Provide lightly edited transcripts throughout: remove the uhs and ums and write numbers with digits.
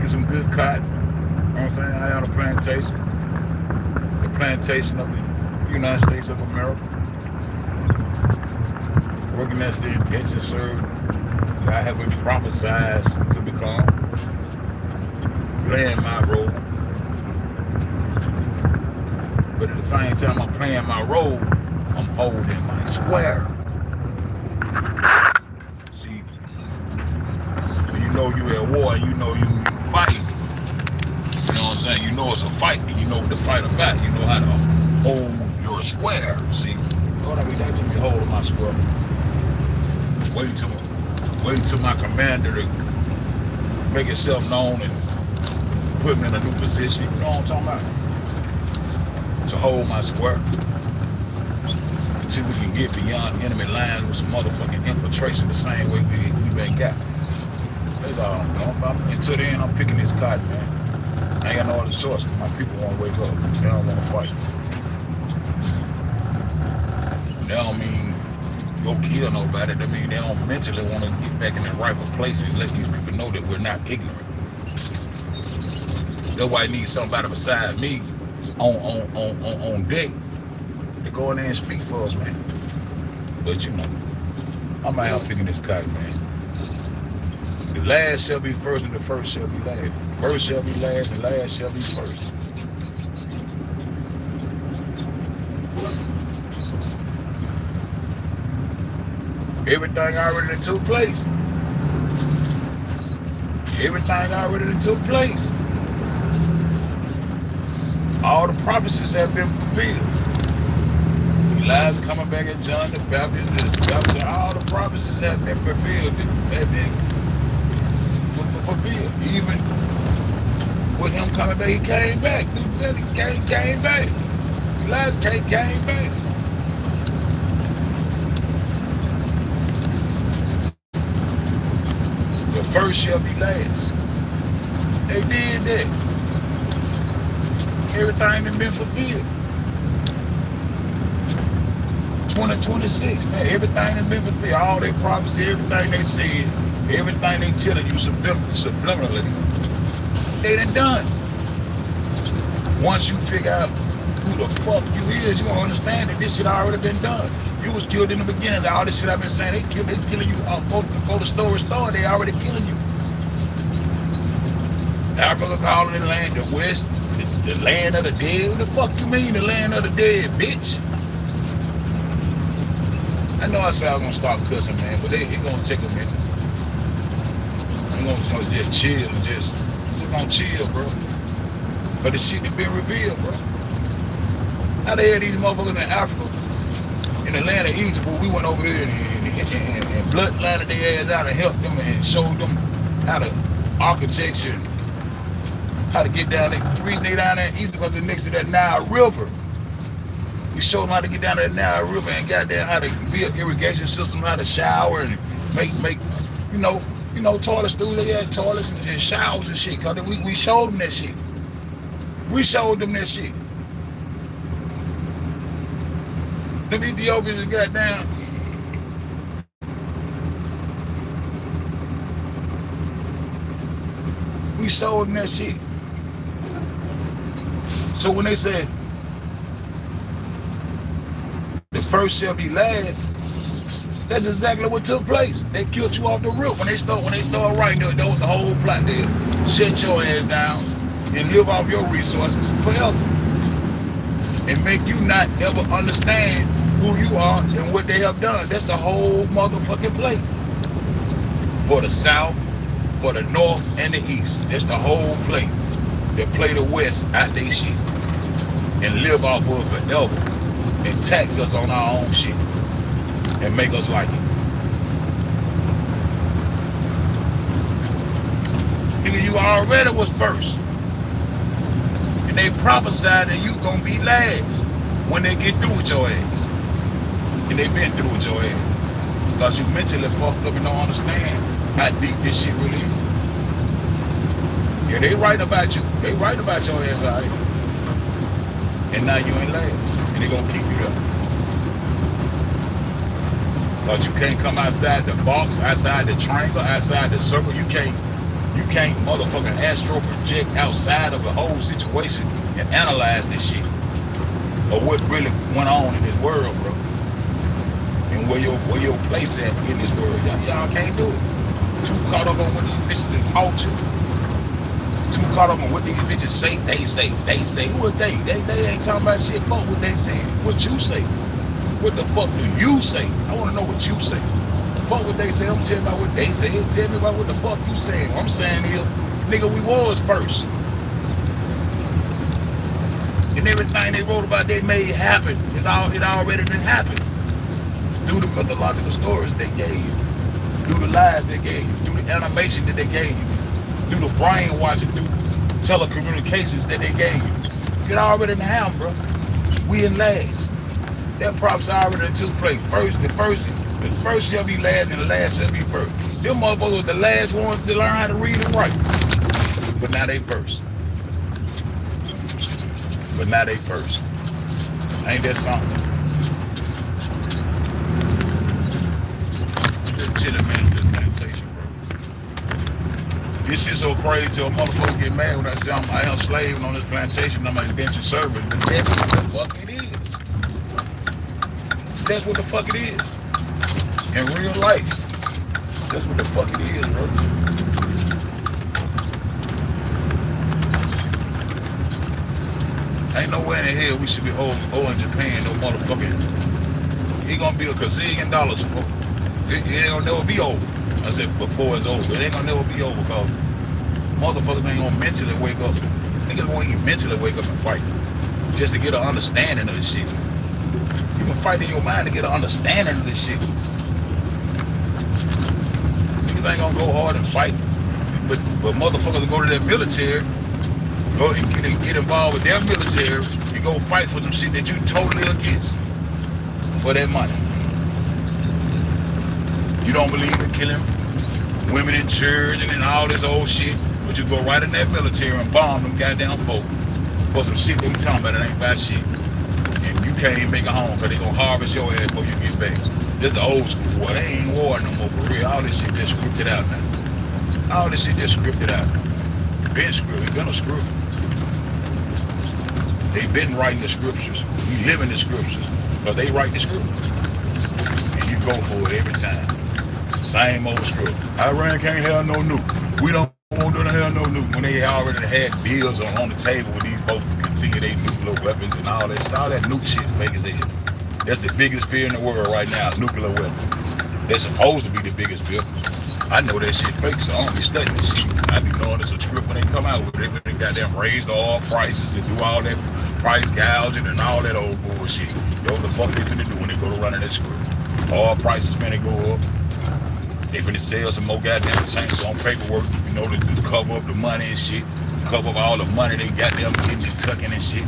making some good cotton. You know what I'm saying? I had a plantation. The plantation of the United States of America. Working as the intention served that I have been prophesied to become. Playing my role. But at the same time I'm playing my role, I'm holding my square. See, when you know you're at war and you know you fight, you know what I'm saying? You know it's a fight and you know what the fight about. You know how to hold your square. See, Lord, I mean, that just be holding my square. Wait till my commander to make itself known and put me in a new position. You know what I'm talking about? To hold my square until we can get beyond enemy lines with some motherfucking infiltration the same way we been got. That's all I'm doing. Until then, I'm picking this cotton, man. I ain't got no other choice. My people won't wake up. They don't want to fight. They don't mean go kill nobody. That mean they don't mentally want to get back in the rightful place and let these people know that we're not ignorant. That's why I need somebody besides me on deck to go in there and speak for us, man. But you know, I'm out here picking this cotton, man. The last shall be first and the first shall be last. First shall be last and last shall be first. Everything already took place. Everything already took place. All the prophecies have been fulfilled. Elijah coming back at John the Baptist, all the prophecies have been fulfilled. Have been fulfilled. Even with him coming back, he came back. He came back. Elijah came back. The first shall be last. They did that. Everything has been fulfilled. 2026, man, everything has been fulfilled. All their prophecy, everything they said, everything they telling you subliminally, they done. Once you figure out who the fuck you is, you gonna understand that this shit already been done. You was killed in the beginning. All this shit I've been saying, they killing you before the story started. They already killing you. Africa calling it the land, the West, the land of the dead. What the fuck you mean, the land of the dead, bitch? I know I said I was gonna stop cussing, man, but it's gonna take a minute. I'm gonna just chill and just gonna chill, bro. But the shit that been revealed, bro. How they had these motherfuckers in Africa, in the land of Egypt, where we went over here and bloodlined their ass out and helped them and showed them how to architecture, how to get down there. The reason they down there in Egypt because they're next to that Nile River. We showed them how to get down to the Nile River and got there how to build irrigation system, how to shower and make you know toilets through. They had toilets and showers and shit. Cause we showed them that shit. We showed them that shit. Them Ethiopians got down. We showed them that shit. So when they said the first shall be last, that's exactly what took place. They killed you off the rip when they started writing. That was the whole plot. They shut your ass down and live off your resources forever and make you not ever understand who you are and what they have done. That's the whole motherfucking play. For the South, for the North, and the East. That's the whole play. They play the West out they shit and live off of it forever and tax us on our own shit and make us like it. Nigga, you already was first. And they prophesied that you gonna be last when they get through with your ass. And they been through with your ass. Because you mentally fucked up and don't understand how deep this shit really is. Yeah, they write about you. They write about your ass out here. And now you ain't last. And they gonna keep you there. Because you can't come outside the box, outside the triangle, outside the circle. You can't You can't motherfucking astro project outside of the whole situation and analyze this shit or what really went on in this world, bro. And where your place at in this world. Y'all can't do it. Too caught up on what these bitches done taught you. Too caught up on what these bitches say. They say. What they ain't talking about shit. Fuck what they say. What you say. What the fuck do you say? I want to know what you say. Fuck what they say. I'm telling you about what they say. Tell me about what the fuck you saying. What I'm saying is, nigga, we was first. And everything they wrote about they made happen. It already been happened. Through the mythological stories they gave you. Through the lies they gave you. Through the animation that they gave you. Through the brainwashing. Through telecommunications that they gave you. It already been happened, bro. We in last. That prophecy already took place. The first shall be last and the last shall be first. Them motherfuckers were the last ones to learn how to read and write. But now they first. Ain't that something? Just chilling, man, with this plantation, bro. This shit so crazy till a motherfucker get mad when I say I'm out here slaving on this plantation. I'm an indentured servant. But that's what the fuck it is. That's what the fuck it is. In real life. That's what the fuck it is, bro. Ain't nowhere in the hell we should be owing Japan no motherfucking. It gonna be a gazillion dollars for it ain't gonna never be over. I said before it's over. It ain't gonna never be over because motherfuckers ain't gonna mentally wake up. Niggas won't even mentally wake up and fight. Just to get an understanding of this shit. You can fight in your mind to get an understanding of this shit. Niggas ain't gonna go hard and fight. But motherfuckers go to their military, go and get involved with their military and go fight for some shit that you totally against. For that money. You don't believe in killing women in church and all this old shit, but you go right in that military and bomb them goddamn folk for some shit they talking about it ain't about shit. And you can't even make it home because they gonna harvest your ass before you get back. This the old school war. They ain't war no more for real. All this shit just scripted out now. All this shit just scripted out now. Been scripted. Been a script. They been writing the scriptures. We live in the scriptures. Because they write the script. And you go for it every time. Same old script. Iran can't have no nuke. We don't want to have no nuke. When they already had deals on the table with these folks to continue their nuclear weapons and all that shit. All that nuke shit fake as hell. That's the biggest fear in the world right now, nuclear weapons. They're supposed to be the biggest fear. I know that shit fake, so I don't be studying this shit. I be knowing it's a script when they come out with it. They goddamn raise the oil prices and do all that price gouging and all that old bullshit. That's what the fuck they finna do when they go to running that script. Oil prices finna go up. They finna sell some more goddamn tanks on paperwork, you know, to cover up the money and shit. Cover up all the money they got them getting and tucking and shit.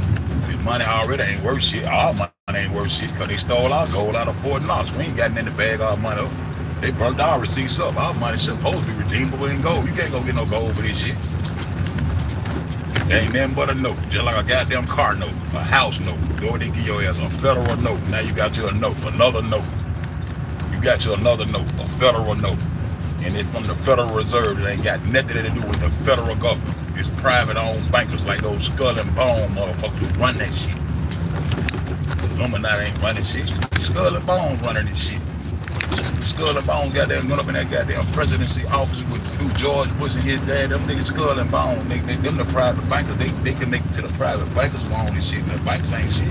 The money already ain't worth shit. Our money ain't worth shit because they stole our gold out of Fort Knox. We ain't got nothing to bag our money up. They burnt our receipts up. Our money's supposed to be redeemable in gold. You can't go get no gold for this shit. There ain't nothing but a note, just like a goddamn car note, a house note. Go they give your ass a federal note. Now you got you a note, another note. You got you another note, a federal note. And it's from the Federal Reserve. It ain't got nothing to do with the federal government. It's private-owned bankers like those Skull and Bone motherfuckers who run that shit. Illuminati ain't running shit. Skull and Bones running this shit. Skull and Bones got that going up in that goddamn presidency office with George Bush and his dad. Them niggas Skull and Bones. Them the private bankers. They connect to the private bankers who own this shit. And the banks ain't shit.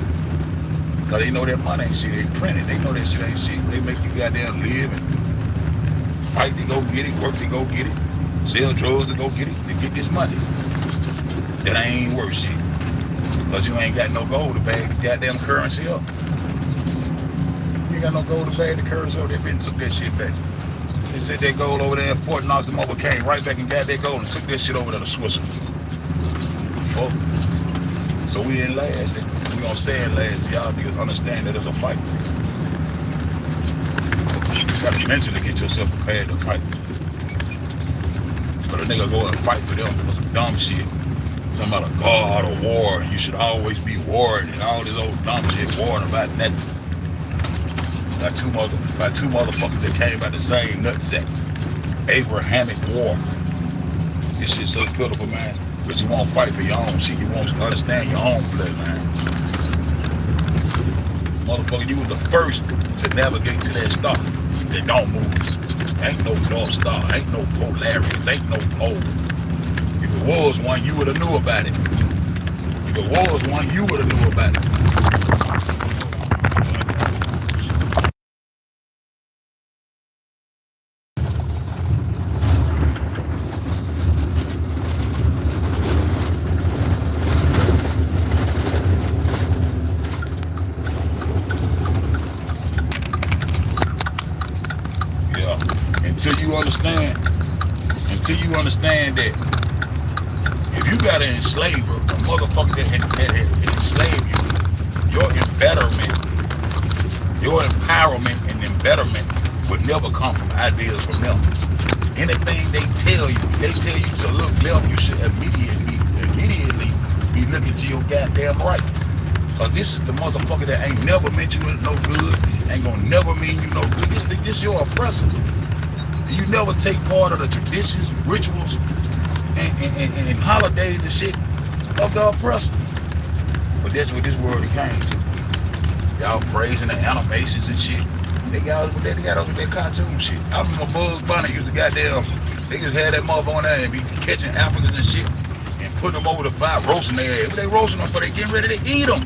Cause they know that money ain't shit. They print it. They know that shit ain't shit. They make you goddamn live and fight to go get it, work to go get it, sell drugs to go get it, to get this money. That ain't worth shit. Cause you ain't got no gold to bag the goddamn currency up. You ain't got no gold to bag the currency up. They been took that shit back. They said that gold over there in Fort Knox, them over came right back and got that gold and took that shit over there to Switzerland. Fuck. So we in last. We gonna stay in last. Y'all niggas understand that it's a fight. You gotta mentally get yourself prepared to fight. But a nigga go and fight for them for some dumb shit. Talking about a god or war, and you should always be warring and all this old dumb shit, warring about nothing. Got two motherfuckers that came out the same nutsack. Abrahamic war. This shit's so pitiful, man. But you won't fight for your own shit. You won't understand your own bloodline. Motherfucker, you was the first to navigate to that star that don't move. Ain't no North Star, ain't no Polaris, ain't no pole. If it was one, you would have knew about it. If it was one, you would have knew about it. Until you understand that if you got an enslaver, a motherfucker that enslaved you, your empowerment and embetterment would never come from ideas from them. Anything they tell you to look left, you should immediately be looking to your goddamn right. Cause this is the motherfucker that ain't never meant you no good, ain't gonna never mean you no good. This your oppressor. You never take part of the traditions, rituals, and holidays and shit of the oppressor. But that's what this world came to. Y'all praising the animations and shit. They got over their cartoon shit. I remember Bugs Bunny used to goddamn, they just had that motherfucker on there and be catching Africans and shit and putting them over the fire, roasting their ass. What they roasting them for? They getting ready to eat them.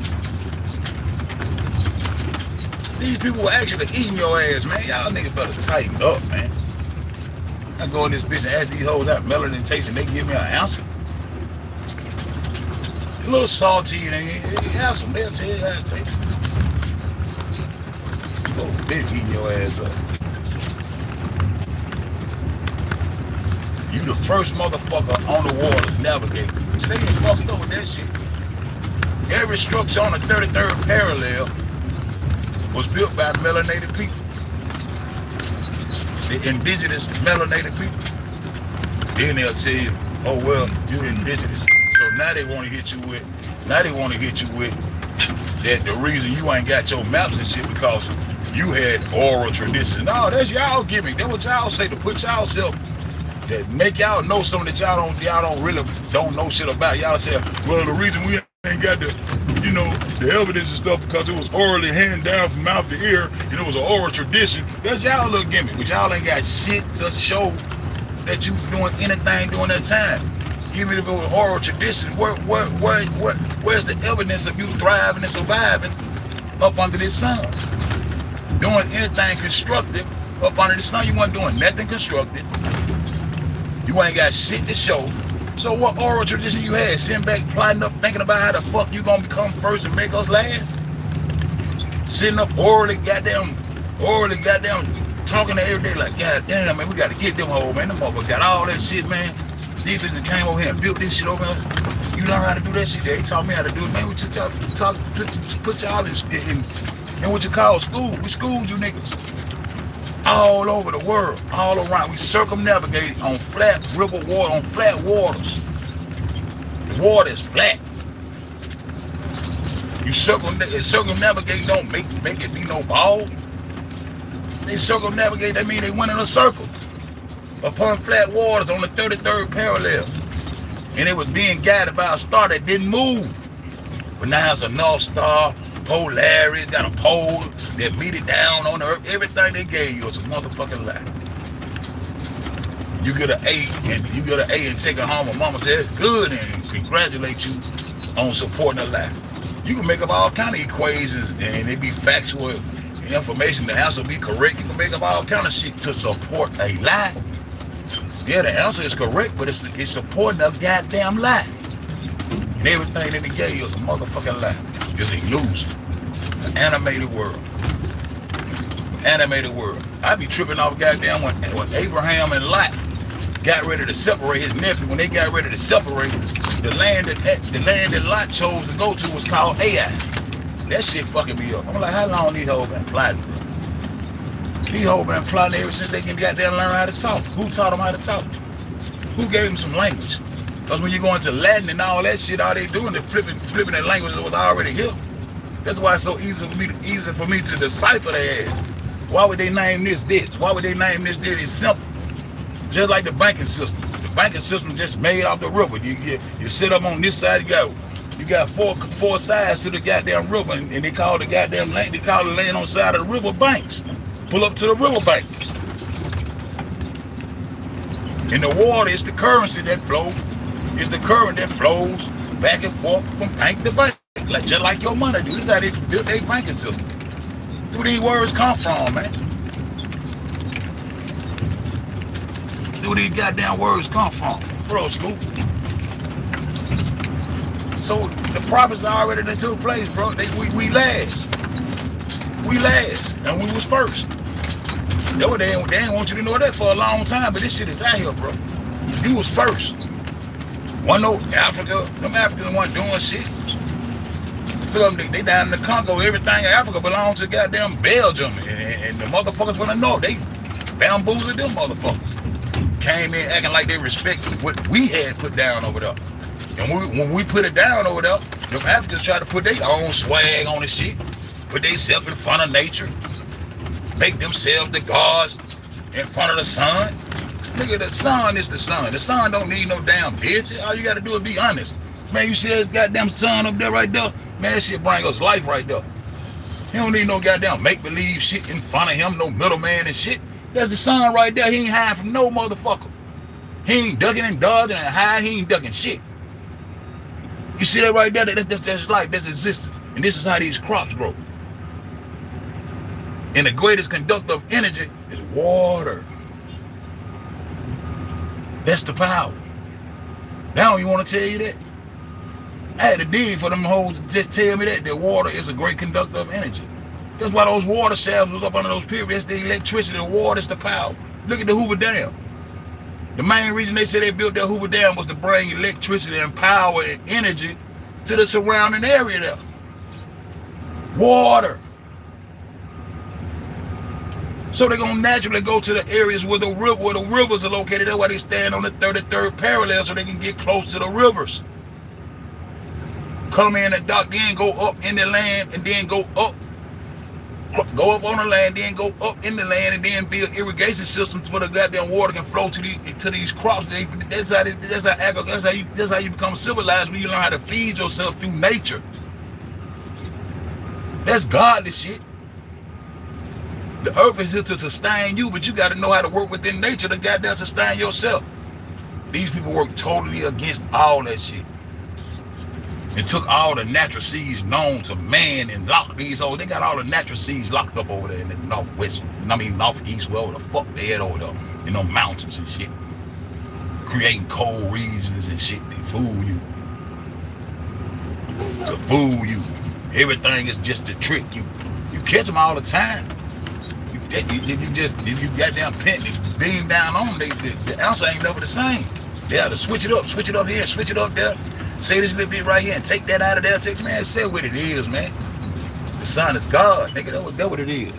These people were actually eating your ass, man. Y'all niggas better tighten up, man. I go in this bitch and ask these hoes out melanin taste and they give me an answer. A little salty and ask them, they'll tell you how it tastes. Folks been eating your ass up. You the first motherfucker on the water navigating. So they ain't fucked up with that shit. Every structure on the 33rd parallel was built by melanated people. The indigenous melanated people. Then they'll tell you, oh well, you're indigenous. So now they want to hit you with that the reason you ain't got your maps and shit because you had oral traditions. No, that's y'all gimmick. That's what y'all say to put y'all self, that make y'all know something that y'all don't really know shit about. Y'all say, well, the reason we ain't got the evidence and stuff because it was orally handed down from mouth to ear and it was an oral tradition. That's y'all little gimmick, but y'all ain't got shit to show that you doing anything during that time. Even if it was oral tradition, where's the evidence of you thriving and surviving up under this sun? Doing anything constructive up under the sun, you weren't doing nothing constructive. You ain't got shit to show. So what oral tradition you had? Sitting back, plotting up, thinking about how the fuck you gonna become first and make us last? Sitting up orally goddamn talking to every day like, God damn, man, we gotta get them hoes, man. Them motherfuckers got all that shit, man. These bitches came over here and built this shit over here. You learn how to do that shit. They taught me how to do it, man. We took y'all, put y'all in what you call school. We schooled you niggas. All over the world, all around. We circumnavigated on flat river water, on flat waters. The water is flat. You circumnavigate, don't make it be no ball. They circumnavigate, that means they went in a circle upon flat waters on the 33rd parallel. And it was being guided by a star that didn't move. But now it's a North Star, Polaris, got a pole that beat it down on the earth. Everything they gave you is a motherfucking lie. You get an A and take it home, and mama says good and congratulate you on supporting a lie. You can make up all kind of equations and they be factual information. The answer be correct. You can make up all kind of shit to support a lie. Yeah, the answer is correct, but it's supporting a goddamn lie. And everything that they gave you is a motherfucking lie. It's an illusion. An animated world. Animated world. I be tripping off goddamn when Abraham and Lot got ready to separate his nephew. When they got ready to separate, the land that Lot chose to go to was called Ai. That shit fucking me up. I'm like, how long these hoes been plotting? These hoes been plotting ever since they can goddamn learn how to talk. Who taught them how to talk? Who gave them some language? Because when you go into Latin and all that shit, all they doing is flipping that language that was already here. That's why it's so easy for me to decipher their ass. Why would they name this? Why would they name this? It's simple. Just like the banking system. The banking system just made off the river. You sit up on this side, you got four sides to the goddamn river, and they call the goddamn land, they call the land on the side of the river banks. Pull up to the river bank. And the water is the currency that flows. It's the current that flows back and forth from bank to bank. Like, just like your money do. This is how they built their banking system. Where these words come from, man? Where these goddamn words come from? Bro, school. So the prophets already that took place, bro. We last. We last. And we was first. They ain't want you to know that for a long time, but this shit is out here, bro. You was first. One no Africa, them Africans weren't doing shit. Look, they down in the Congo, everything in Africa belongs to goddamn Belgium. And the motherfuckers from the north, they bamboozled them motherfuckers. Came in acting like they respected what we had put down over there. And when we put it down over there, them Africans try to put their own swag on the shit, put themselves in front of nature, make themselves the gods in front of the sun. Nigga, the sun is the sun. The sun don't need no damn bitch. All you gotta do is be honest. Man, you see that goddamn sun up there right there? Man, that shit bring us life right there. He don't need no goddamn make-believe shit in front of him, no middleman and shit. That's the sun right there. He ain't hiding from no motherfucker. He ain't ducking and dodging and hiding. He ain't ducking shit. You see that right there? That's life. That's existence. And this is how these crops grow. And the greatest conductor of energy is water. That's the power. Now you want to tell you that? I had to dig for them hoes to just tell me that water is a great conductor of energy. That's why those water shafts was up under those pyramids. The electricity, the water is the power. Look at the Hoover Dam. The main reason they said they built that Hoover Dam was to bring electricity and power and energy to the surrounding area there. Water. So they're gonna naturally go to the areas where the rivers are located. That's why they stand on the 33rd parallel, so they can get close to the rivers. Come in and dock, then go up in the land, and then go up on the land, then go up in the land, and then build irrigation systems where the goddamn water can flow to these crops. That's how you become civilized, when you learn how to feed yourself through nature. That's godly shit. The earth is here to sustain you, but you got to know how to work within nature to goddamn sustain yourself. These people work totally against all that shit. It took all the natural seeds known to man and locked these hoes. They got all the natural seeds locked up over there in the northwest, northeast, wherever the fuck they at over there, in them mountains and shit. Creating cold regions and shit to fool you. To fool you. Everything is just to trick you. You catch them all the time. If you goddamn pin beam down on them, the answer ain't never the same. They have to switch it up here, switch it up there. Say this little bit right here and take that out of there. Take, man, say what it is, man. The sun is God, nigga. That's what it is.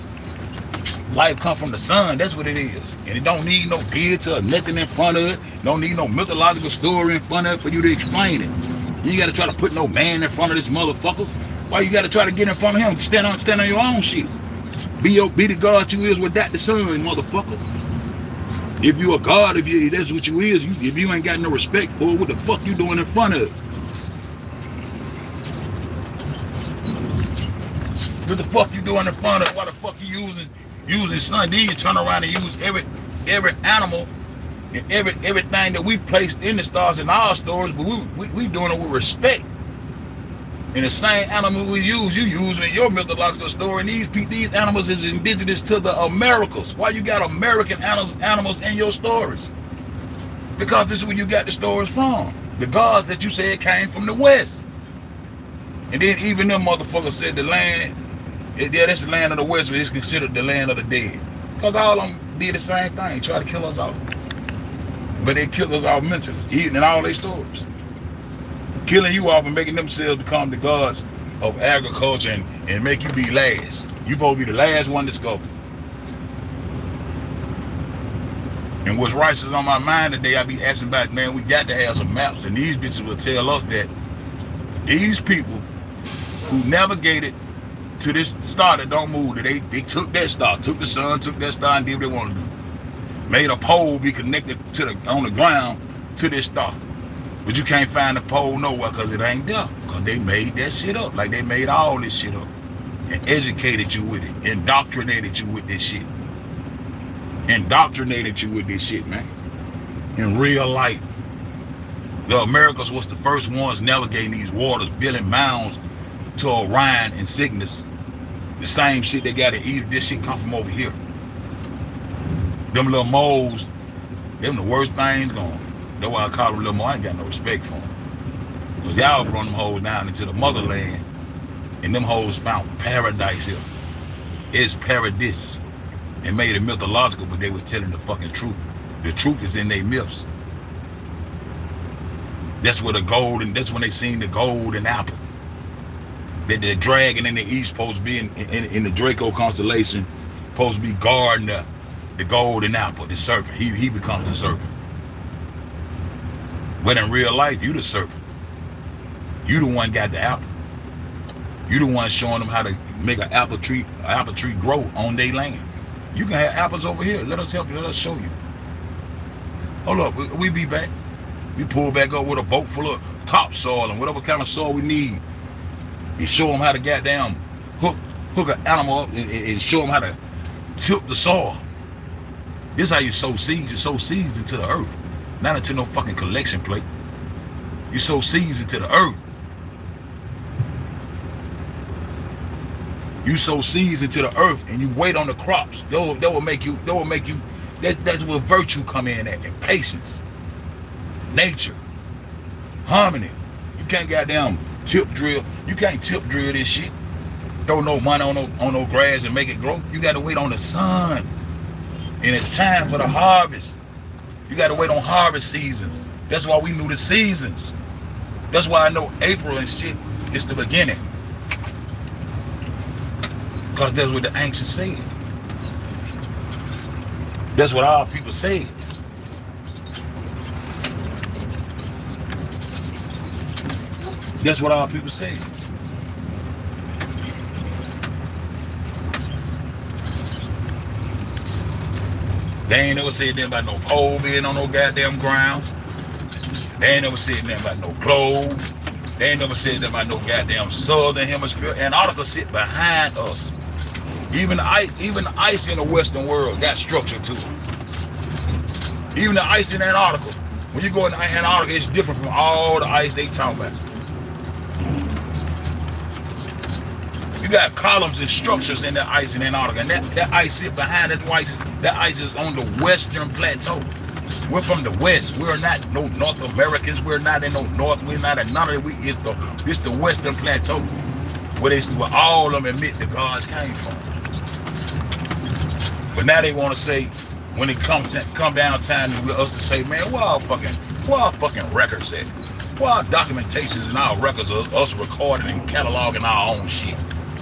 Life come from the sun. That's what it is. And it don't need no deity or nothing in front of it. Don't need no mythological story in front of it for you to explain it. You got to try to put no man in front of this motherfucker. Why you got to try to get in front of him? Stand on your own shit. Be the God you is without the sun, motherfucker. If you a God, if that's what you is, if you ain't got no respect for it, what the fuck you doing in front of it? What the fuck you doing in front of it? Why the fuck you using sun? Then you turn around and use every animal and everything that we placed in the stars in our stories, but we doing it with respect. And the same animal we use, you using in your mythological story. And these animals is indigenous to the Americas. Why you got American animals in your stories? Because this is where you got the stories from. The gods that you said came from the West. And then even them motherfuckers said the land, yeah, that's the land of the West, but it's considered the land of the dead. Because all of them did the same thing, try to kill us all. But they killed us all mentally, eating in all their stories. Killing you off and making themselves become the gods of agriculture and make you be last. You supposed to be the last one discovered. And what's righteous on my mind today, I be asking about, man, we got to have some maps, and these bitches will tell us that these people who navigated to this star that don't move, that they took that star, took the sun, took that star, and did what they want to do. Made a pole be connected to the on the ground to this star. But you can't find the pole nowhere because it ain't there. Because they made that shit up. Like they made all this shit up. And educated you with it. Indoctrinated you with this shit. Indoctrinated you with this shit, man. In real life. The Americans was the first ones navigating these waters, building mounds to Orion and Cygnus. The same shit they got to eat. This shit come from over here. Them little moles, them the worst things going. That's why I call them little moles. I ain't got no respect for them. Because y'all brought them hoes down into the motherland, and them hoes found paradise here. It's paradise. And made it mythological, but they was telling the fucking truth. The truth is in their myths. That's where the gold, and that's when they seen the golden apple. That the dragon in the east supposed to be in the Draco constellation, supposed to be guarding the golden apple, the serpent. He becomes the serpent. But in real life, you the serpent. You the one got the apple. You the one showing them how to make an apple tree grow on their land. You can have apples over here. Let us help you. Let us show you. Hold up, we be back. We pull back up with a boat full of topsoil and whatever kind of soil we need. And show them how to goddamn hook an animal up and show them how to tip the soil. This is how you sow seeds. You sow seeds into the earth. Not into no fucking collection plate. You sow seeds into the earth. You sow seeds into the earth and you wait on the crops. That will make you, that's where virtue come in at, and patience. Nature. Harmony. You can't goddamn tip drill. You can't tip drill this shit. Throw no money on no grass and make it grow. You gotta wait on the sun. And it's time for the harvest. You gotta wait on harvest seasons. That's why we knew the seasons. That's why I know April and shit is the beginning. Because that's what the ancients said. That's what our people said. That's what our people say. They ain't never said nothing about no pole being on no goddamn ground. They ain't never said nothing about no clothes. They ain't never said nothing about no goddamn southern hemisphere. Antarctica sit behind us. Even the ice in the Western world got structure to it. Even the ice in Antarctica. When you go in Antarctica, it's different from all the ice they talk about. You got columns and structures in the ice in Antarctica, and that ice sit behind it. That ice is on the western plateau. We're from the west. We're not no North Americans. We're not in no north. We're not in none of it. It's the western plateau where all of them admit the gods came from. But now they want to say, when it come down time to us to say, man, where our fucking records at? Where our documentations and our records of us recording and cataloging our own shit?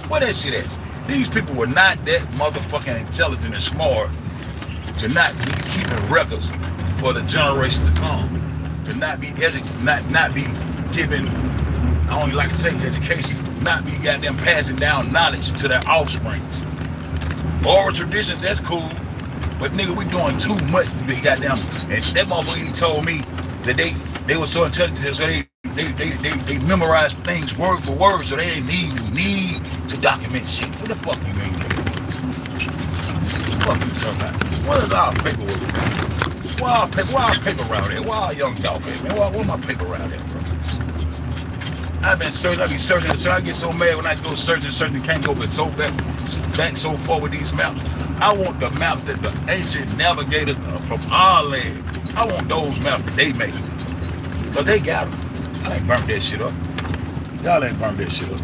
Where that shit at? These people were not that motherfucking intelligent and smart to not be keeping records for the generations to come. To not be not be giving, I only like to say education, not be goddamn passing down knowledge to their offsprings. Oral traditions, that's cool. But nigga, we doing too much to be goddamn. And that motherfucker told me that they were so intelligent, so they memorized things word for word, so they didn't need to document shit. What the fuck you mean? What the fuck you talking about? What is our paperwork? Where our paper route at? Where our young dog at, man? Where my paper route at, bro? I be searching, so I get so mad when I go searching, can't go but so back so far with these maps. I want the map that the ancient navigators from our land, I want those maps that they made. Because they got them. I ain't burnt that shit up. Y'all ain't burnt that shit up.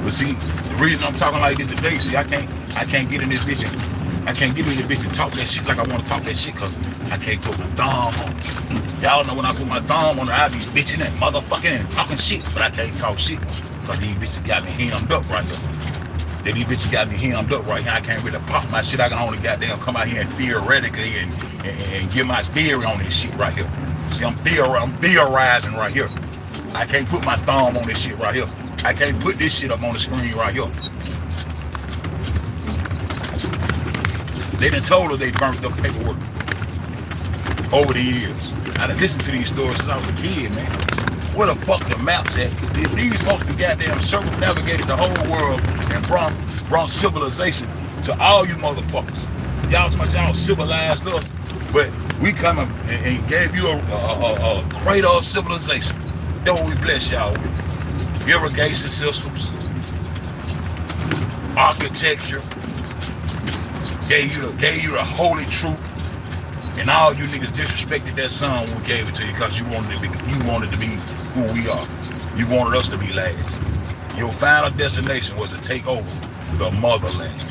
But see, the reason I'm talking like this today, see, I can't get in this bitch and talk that shit like I want to talk that shit, because I can't put my thumb on it. Y'all know when I put my thumb on it, I be bitching and motherfucking and talking shit, but I can't talk shit because these bitches got me hemmed up right here. These bitches got me hemmed up right here. I can't really pop my shit. I can only goddamn come out here and theoretically and give my theory on this shit right here. See, I'm theorizing right here. I can't put my thumb on this shit right here. I can't put this shit up on the screen right here. They done told us they burnt up paperwork over the years. I done listened to these stories since I was a kid, man. Where the fuck the maps at? These folks that goddamn circumnavigated the whole world and brought civilization to all you motherfuckers. Y'all so much y'all civilized us, but we come and gave you a cradle of civilization. That's what we bless y'all with. Irrigation systems, architecture, gave you the holy truth. And all you niggas disrespected that son when we gave it to you because you wanted to be who we are. You wanted us to be last. Your final destination was to take over the motherland.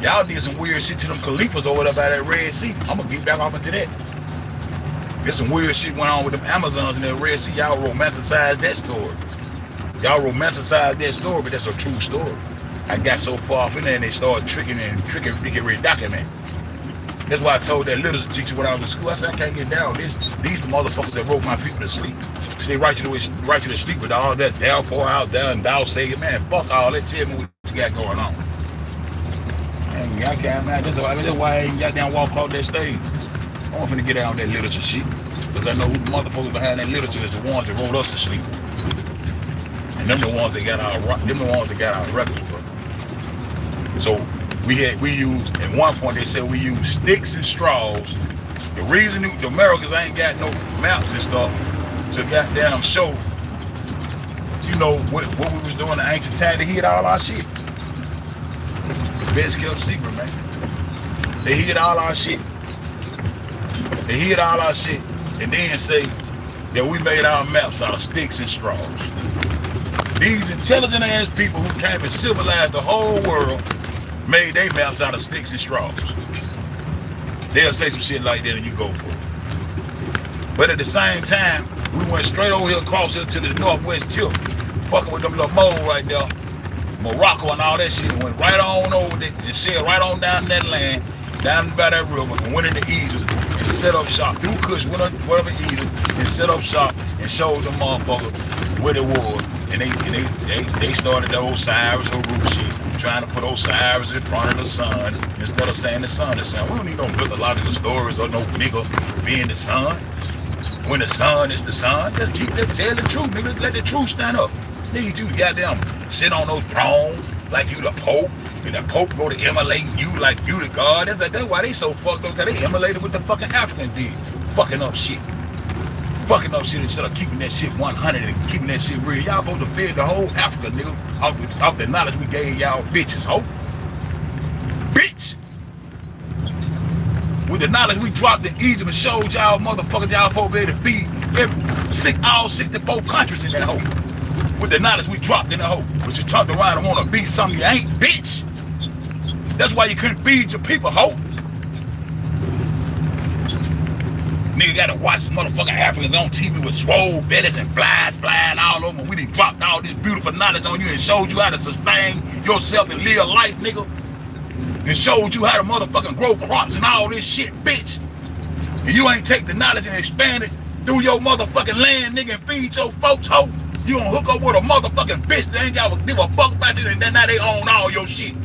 Y'all did some weird shit to them Caliphs over there by that Red Sea. I'm gonna get back off into that. There's some weird shit went on with them Amazons in that Red Sea. Y'all romanticized that story. Y'all romanticized that story, but that's a true story. I got so far off in there and they started tricking Ricky document. That's why I told that literature teacher when I was in school, I said, I can't get down this. These the motherfuckers that wrote my people to sleep. So they write you to sleep with all that downpour out there and thou say, man, fuck all that, tell me what you got going on. Man, I can't, man, that's why I ain't got down walk off that stage. I'm finna get down that literature shit. Because I know who the motherfuckers behind that literature is the ones that wrote us to sleep. And them the ones that got our records, bro. So we used, at one point they said we used sticks and straws. The reason the Americans ain't got no maps and stuff to goddamn show, you know, what we was doing in ancient times, they hid all our shit. The best kept secret, man. They hid all our shit. They hid all our shit and then say that we made our maps out of sticks and straws. These intelligent ass people who came and civilized the whole world made their maps out of sticks and straws. They'll say some shit like that and you go for it. But at the same time, we went straight over here across here to the northwest tip, fucking with them little moles right there, Morocco and all that shit, and went right on over there, just sailed right on down that land, down by that river, and went into Egypt and set up shop. Through Kush, went up whatever Egypt and set up shop and showed them motherfuckers what it was. And they started the Osiris Horus shit, trying to put Osiris in front of the sun instead of saying the sun is sun. We don't need no mythological stories or no nigga being the sun. When the sun is the sun, just keep that, tell the truth, nigga. Let the truth stand up. Nigga, you goddamn sit on those thrones like you the Pope, and the Pope go to emulating you like you the God. That's why they so fucked up, because they emulated what the fucking Africans did. Fucking up shit. Fucking up shit instead of keeping that shit 100 and keeping that shit real. Y'all supposed to feed the whole Africa, nigga, off the knowledge we gave y'all bitches, ho. Bitch! With the knowledge we dropped in Egypt and showed y'all motherfuckers y'all supposed to be able to feed all 64 countries in that hoe. With the knowledge we dropped in the hoe. But you turned around and want to be something you ain't, bitch! That's why you couldn't feed your people, ho. Nigga gotta watch motherfucking Africans on TV with swole bellies and flying all over. We done dropped all this beautiful knowledge on you and showed you how to sustain yourself and live life, nigga. And showed you how to motherfucking grow crops and all this shit, bitch. And you ain't take the knowledge and expand it through your motherfucking land, nigga, and feed your folks, ho. You gonna hook up with a motherfucking bitch that ain't gotta give a fuck about you and then now they own all your shit.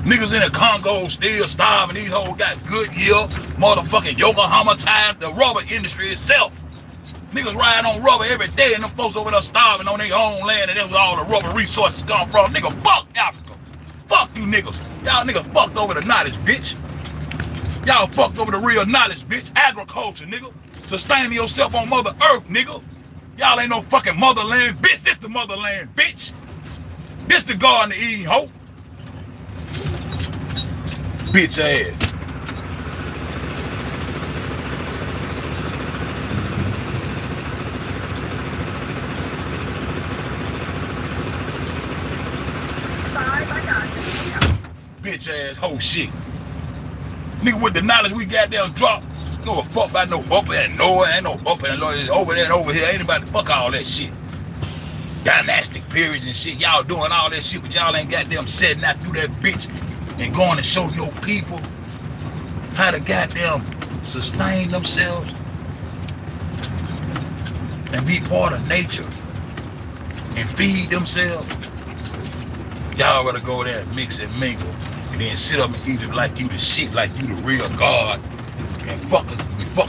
Niggas in the Congo still starving. These hoes got Goodyear, motherfucking Yokohama tires, the rubber industry itself. Niggas ride on rubber every day and them folks over there starving on their own land and that's where all the rubber resources come from. Nigga, fuck Africa. Fuck you niggas. Y'all niggas fucked over the knowledge, bitch. Y'all fucked over the real knowledge, bitch. Agriculture, nigga. Sustaining yourself on Mother Earth, nigga. Y'all ain't no fucking motherland, bitch. This the motherland, bitch. This the Garden of Eden, ho. Bitch ass. Bitch ass whole shit. Nigga with the knowledge we got down dropped. No fuck about no upper and lower, ain't no upper and lower, over there and over here. Ain't nobody fuck all that shit. Dynastic periods and shit. Y'all doing all that shit, but y'all ain't goddamn setting out through that bitch and going to show your people how to goddamn sustain themselves and be part of nature and feed themselves. Y'all gotta go there and mix and mingle. And then sit up in Egypt like you the shit, like you the real God. And fuck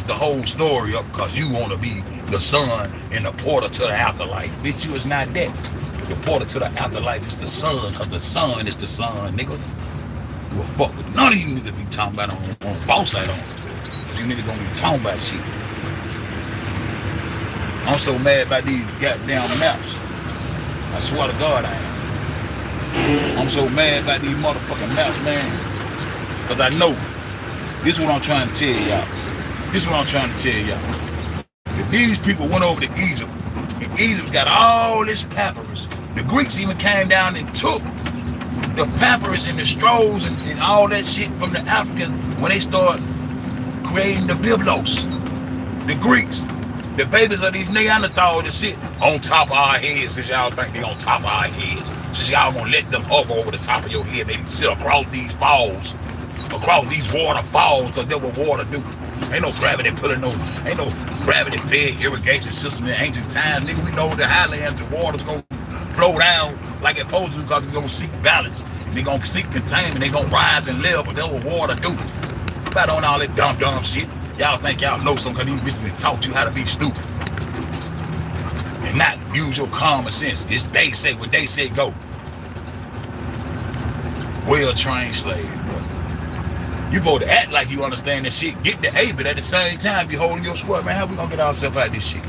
the whole story up because you want to be the son and the porter to the afterlife. Bitch, you is not that. The porter to the afterlife is the son, because the son is the son, nigga. You a fuck with none of you niggas be talking about on boss side on. Because you niggas gonna be talking about shit. I'm so mad about these goddamn maps. I swear to God I am. I'm so mad about these motherfucking maps, man. Because I know. This is what I'm trying to tell y'all. This is what I'm trying to tell y'all. If these people went over to Egypt, and Egypt got all this papyrus, the Greeks even came down and took the papyrus and the scrolls and all that shit from the Africans when they start creating the Biblos. The Greeks, the babies of these Neanderthals that sit on top of our heads, since y'all think they on top of our heads. Since y'all gonna let them hover over the top of your head, they sit across these falls. Across these waterfalls, because that's what water do. Ain't no gravity pulling ain't no gravity fed irrigation system in ancient times. Nigga, we know the highlands, the water's gonna flow down like it's supposed to because it's gonna seek balance. They gonna seek containment, they gonna rise and level. That's what water do. About on all that dumb shit. Y'all think y'all know something because these bitches taught you how to be stupid. And not use your common sense. It's they say what they say go. Well-trained slave, bro. You supposed to act like you understand this shit, get the A, but at the same time, you holding your square. Man, how we gonna get ourselves out of this shit?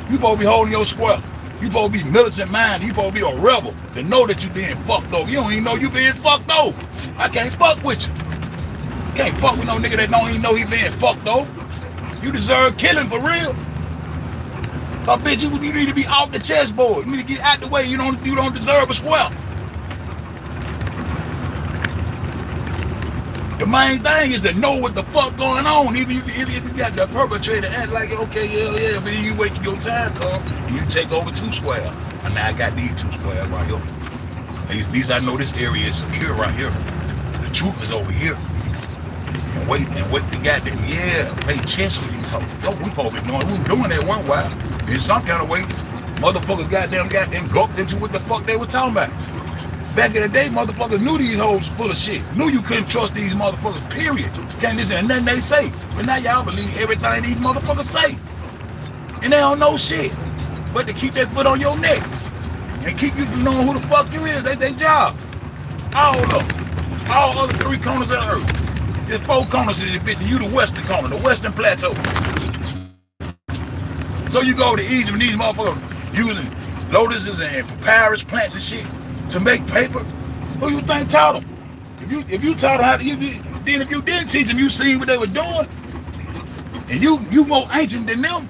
You supposed to be holding your square. You supposed to be militant minded. You supposed to be a rebel to know that you being fucked over. You don't even know you being fucked over. I can't fuck with you. You can't fuck with no nigga that don't even know he being fucked over. You deserve killing for real. Cause bitch, you need to be off the chessboard. You need to get out the way. You don't deserve a square. The main thing is to know what the fuck going on. Even if you got the perpetrator act like, okay, yeah, but then you wait till your time come and you take over 2 squares. And now I got these 2 squares right here. At least I know this area is secure right here. The truth is over here. And wait to goddamn, play chess with these hoes. Yo, we supposed to be doing, we were doing that one while. In some kind of way, motherfuckers goddamn gulped into what the fuck they were talking about. Back in the day, motherfuckers knew these hoes was full of shit. Knew you couldn't trust these motherfuckers, period. Can't listen to nothing they say. But now y'all believe everything these motherfuckers say. And they don't know shit. But to keep that foot on your neck. And keep you from knowing who the fuck you is. That's their job. All of them. All other 3 corners of the earth. There's 4 corners of this bitch, and you the western corner, the western plateau. So you go to Egypt and these motherfuckers using lotuses and papyrus plants and shit to make paper. Who you think taught them? If you taught them how to, then if you didn't teach them, you seen what they were doing, and you more ancient than them,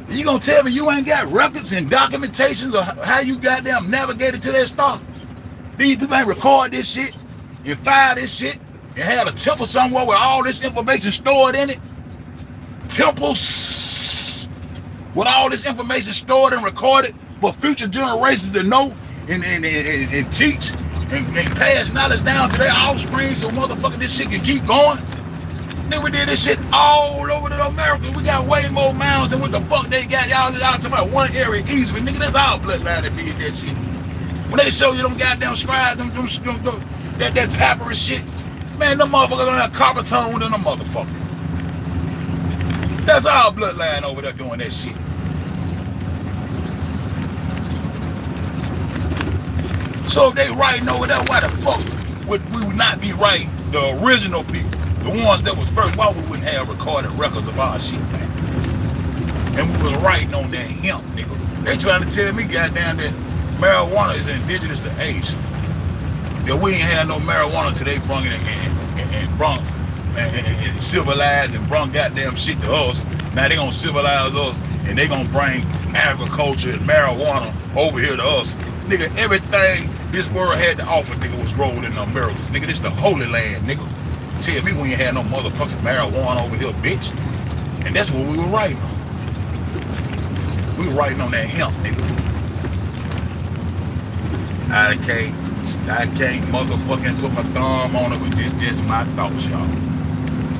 and you gonna tell me you ain't got records and documentations of how you goddamn navigated to that stuff? These people ain't record this shit and file this shit and have a temple somewhere with all this information stored in it. Temples with all this information stored and recorded for future generations to know and teach and pass knowledge down to their offspring so motherfucker this shit can keep going. Then we did this shit all over the America. We got way more mounds than what the fuck they got. Y'all talking about one area easily. Nigga, that's our bloodline that did that shit. When they show you them goddamn scribes, that papyrus shit, man, them motherfuckers don't have copper tone than a motherfucker. That's our bloodline over there doing that shit. So if they writing over there, why the fuck would we not be writing the original people, the ones that was first? Why we wouldn't have recorded records of our shit, man? And we was writing on that hemp, nigga. They trying to tell me, goddamn, that marijuana is indigenous to Asia. That we ain't had no marijuana until they brung it and civilized and brung goddamn shit to us. Now they gonna civilize us and they gonna bring agriculture and marijuana over here to us. Nigga, everything this world had to offer, nigga, was grown in America. Nigga, this the Holy Land, nigga. Tell me we ain't had no motherfucking marijuana over here, bitch. And that's what we were writing on. We were writing on that hemp, nigga. I can't motherfucking put my thumb on it, but this just my thoughts, y'all.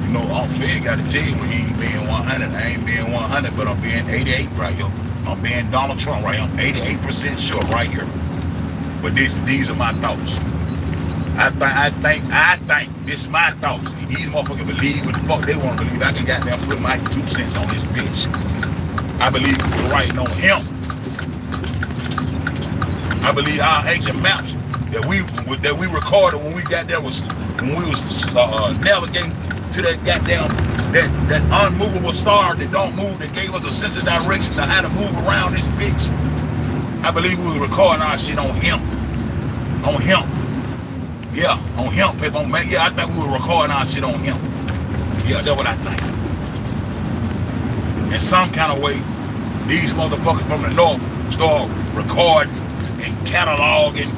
You know, unfair gotta tell you when he ain't being 100. I ain't being 100, but I'm being 88 right here. I'm being Donald Trump right here. I'm 88% sure right here. But these are my thoughts. I think this is my thoughts. These motherfuckers believe what the fuck they want to believe. I can goddamn put my 2 cents on this bitch. I believe we were writing on him. I believe our ancient maps that we recorded when we got there was navigating to that goddamn that unmovable star that don't move, that gave us a sense of direction to how to move around this bitch. I believe we were recording our shit on him. On him. Yeah, on him, people. Yeah, I think we were recording our shit on him. Yeah, that's what I think. In some kind of way, these motherfuckers from the north start recording and cataloging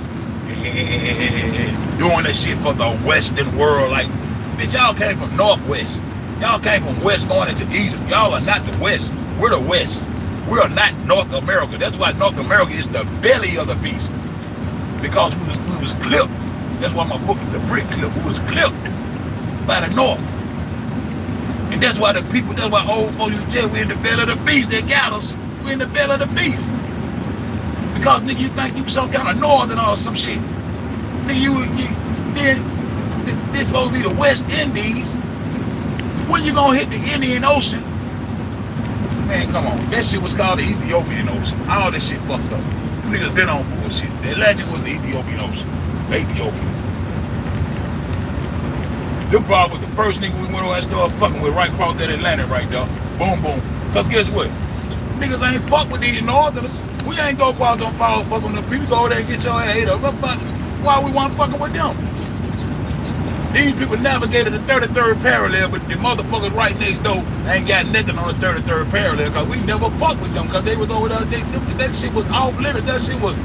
and doing that shit for the Western world. Like, bitch, y'all came from Northwest. Y'all came from West going into East. Y'all are not the West. We're the West. We are not North America. That's why North America is the belly of the beast. Because we was clipped. That's why my book is The Brick Clip. We was clipped by the North. And that's why that's why old folks used to tell we in the belly of the beast. They got us. We in the belly of the beast. Because nigga, you think you some kind of northern or some shit. Nigga, then this supposed to be the West Indies. When you gonna hit the Indian Ocean? Man, come on. That shit was called the Ethiopian Ocean. All this shit fucked up. Niggas been on bullshit. The Atlantic was the Ethiopian Ocean. Ethiopia. Them probably was the first nigga we went over and started fucking with right across that Atlantic right there. Boom, boom. Cause guess what? Niggas ain't fuck with these northerners. We ain't go across them follow fuck with them people. Go over there and get your ass ate up. Why we want fucking with them? These people navigated the 33rd parallel, but the motherfuckers right next door ain't got nothing on the 33rd parallel because we never fucked with them because they was over there. That shit was off limits. That shit was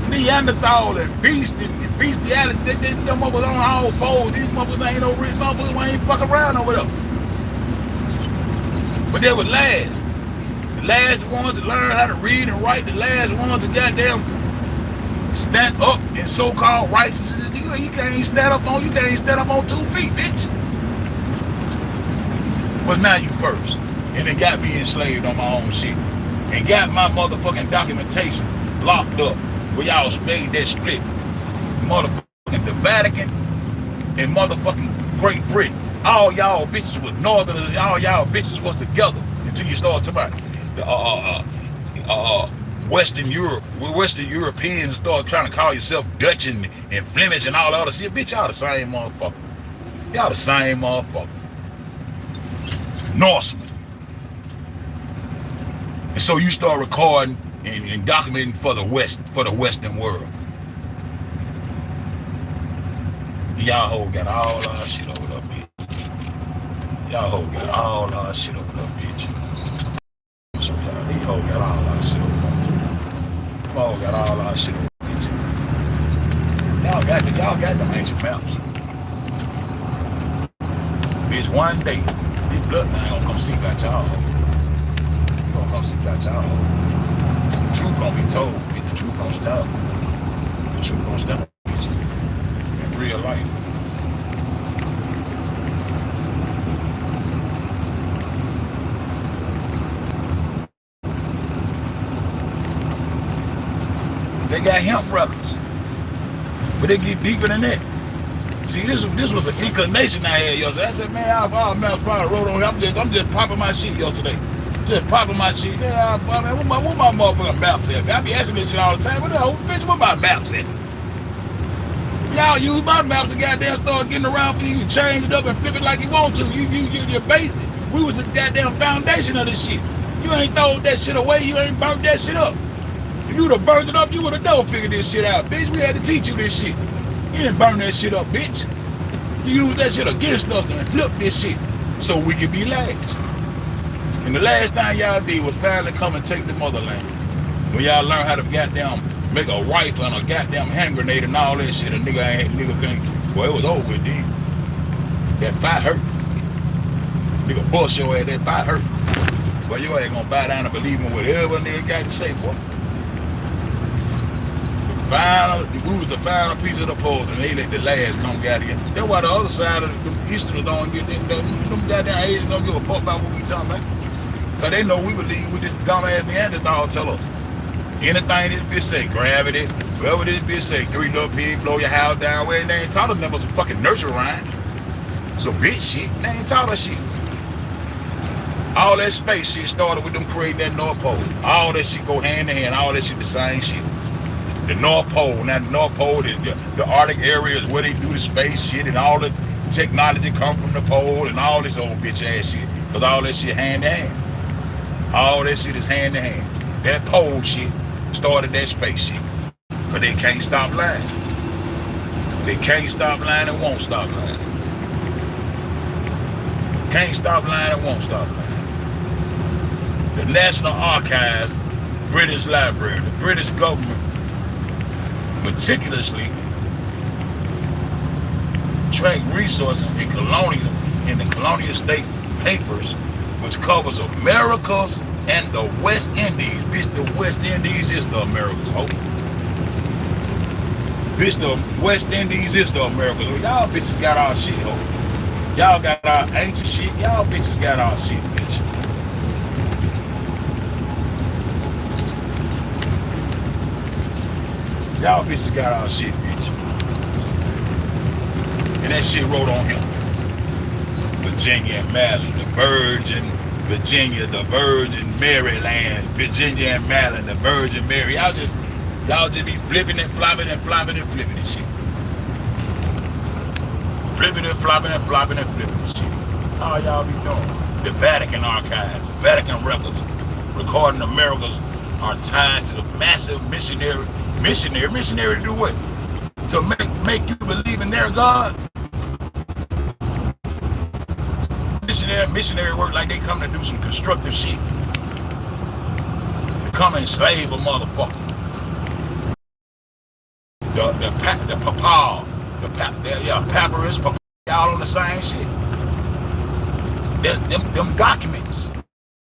Neanderthal and beast and bestiality. Them motherfuckers on all fours. These motherfuckers ain't no rich motherfuckers. We ain't fucking around over there. But they were last. The last ones to learn how to read and write. The last ones to goddamn stand up in so-called righteousness. You can't stand up on 2 feet, bitch. But now you first. And it got me enslaved on my own shit. And got my motherfucking documentation locked up. Where y'all made that split. Motherfucking the Vatican and motherfucking Great Britain. All y'all bitches was northerners, all y'all bitches was together until you start talking about Western Europe. Western Europeans start trying to call yourself Dutch and Flemish and all that other shit. Bitch, y'all the same motherfucker. Y'all the same motherfucker. Norsemen. And so you start recording and documenting for the West, for the Western world. Y'all hoe got all our shit over there, bitch. Y'all hoe got all our shit over there, bitch. So y'all, these hoe got all our shit over there. Y'all got all our shit over there, bitch. Y'all got them ancient maps. Bitch, one day, this bloodline gonna come see about y'all hoe. Gonna come see about y'all hoe. The truth gonna be told, bitch. The truth gonna stop. The truth gonna stop, bitch. In real life. They got hemp records, but they get deeper than that. See, this was an inclination I had yesterday. I said, man, our maps probably wrote on. I'm just popping my shit yesterday. Just popping my shit. Yeah, man, what my motherfucking maps at? Man, I be asking this shit all the time. What the hell, bitch, what my maps at? Y'all use my maps to goddamn start getting around for you. You change it up and flip it like you want to. You're basic. We was the goddamn foundation of this shit. You ain't throw that shit away. You ain't burnt that shit up. If you would have burned it up, you would have never figured this shit out. Bitch, we had to teach you this shit. You didn't burn that shit up, bitch. You used that shit against us and flip this shit so we could be last. And the last thing y'all did was finally come and take the motherland. When y'all learn how to goddamn make a rifle and a goddamn hand grenade and all that shit, a nigga think, well, it was over with then. That fight hurt. Nigga bust your ass, that fight hurt. Well, your ass gonna bow down and believe in whatever a nigga got to say, boy. We was the final piece of the puzzle, and they let the last come got in. That's why the other side of the Easterners don't get them goddamn Asians don't give a fuck about what we talking about. Cause they know we believe with this dumb ass Neanderthal tell us. Anything this bitch say, gravity, whatever this bitch say, 3 little pigs, blow your house down, where they ain't taught us never some fucking nursery rhyme. Some bitch shit, they ain't taught us shit. All that space shit started with them creating that North Pole. All that shit go hand in hand, all that shit the same shit. The North Pole, now the North Pole, the Arctic area is where they do the space shit and all the technology come from the pole and all this old bitch ass shit. Cause all that shit hand in hand. All that shit is hand in hand. That pole shit started that space shit. But they can't stop lying. They can't stop lying and won't stop lying. Can't stop lying and won't stop lying. The National Archives, British Library, the British government meticulously track resources in the colonial state papers, which covers Americas and the West Indies. Bitch, the West Indies is the Americas, hope. Bitch, the West Indies is the Americas. Y'all bitches got our shit, hope. Y'all got our ancient shit. Y'all bitches got our shit, bitch. Y'all bitches got our shit, bitch. And that shit wrote on him. Virginia and Maryland, the Virgin, Virginia, the Virgin, Maryland, Virginia and Maryland, the Virgin Mary. Y'all just be flipping and flopping and flopping and flipping and shit. Flipping and flopping and flopping and flipping and shit. How y'all be doing? The Vatican archives, the Vatican records, recording Americas are tied to the massive missionary to do what? To make you believe in their God. Missionary work like they come to do some constructive shit. To come and enslave a motherfucker. The papal, papyrus, y'all on the same shit. There's them documents,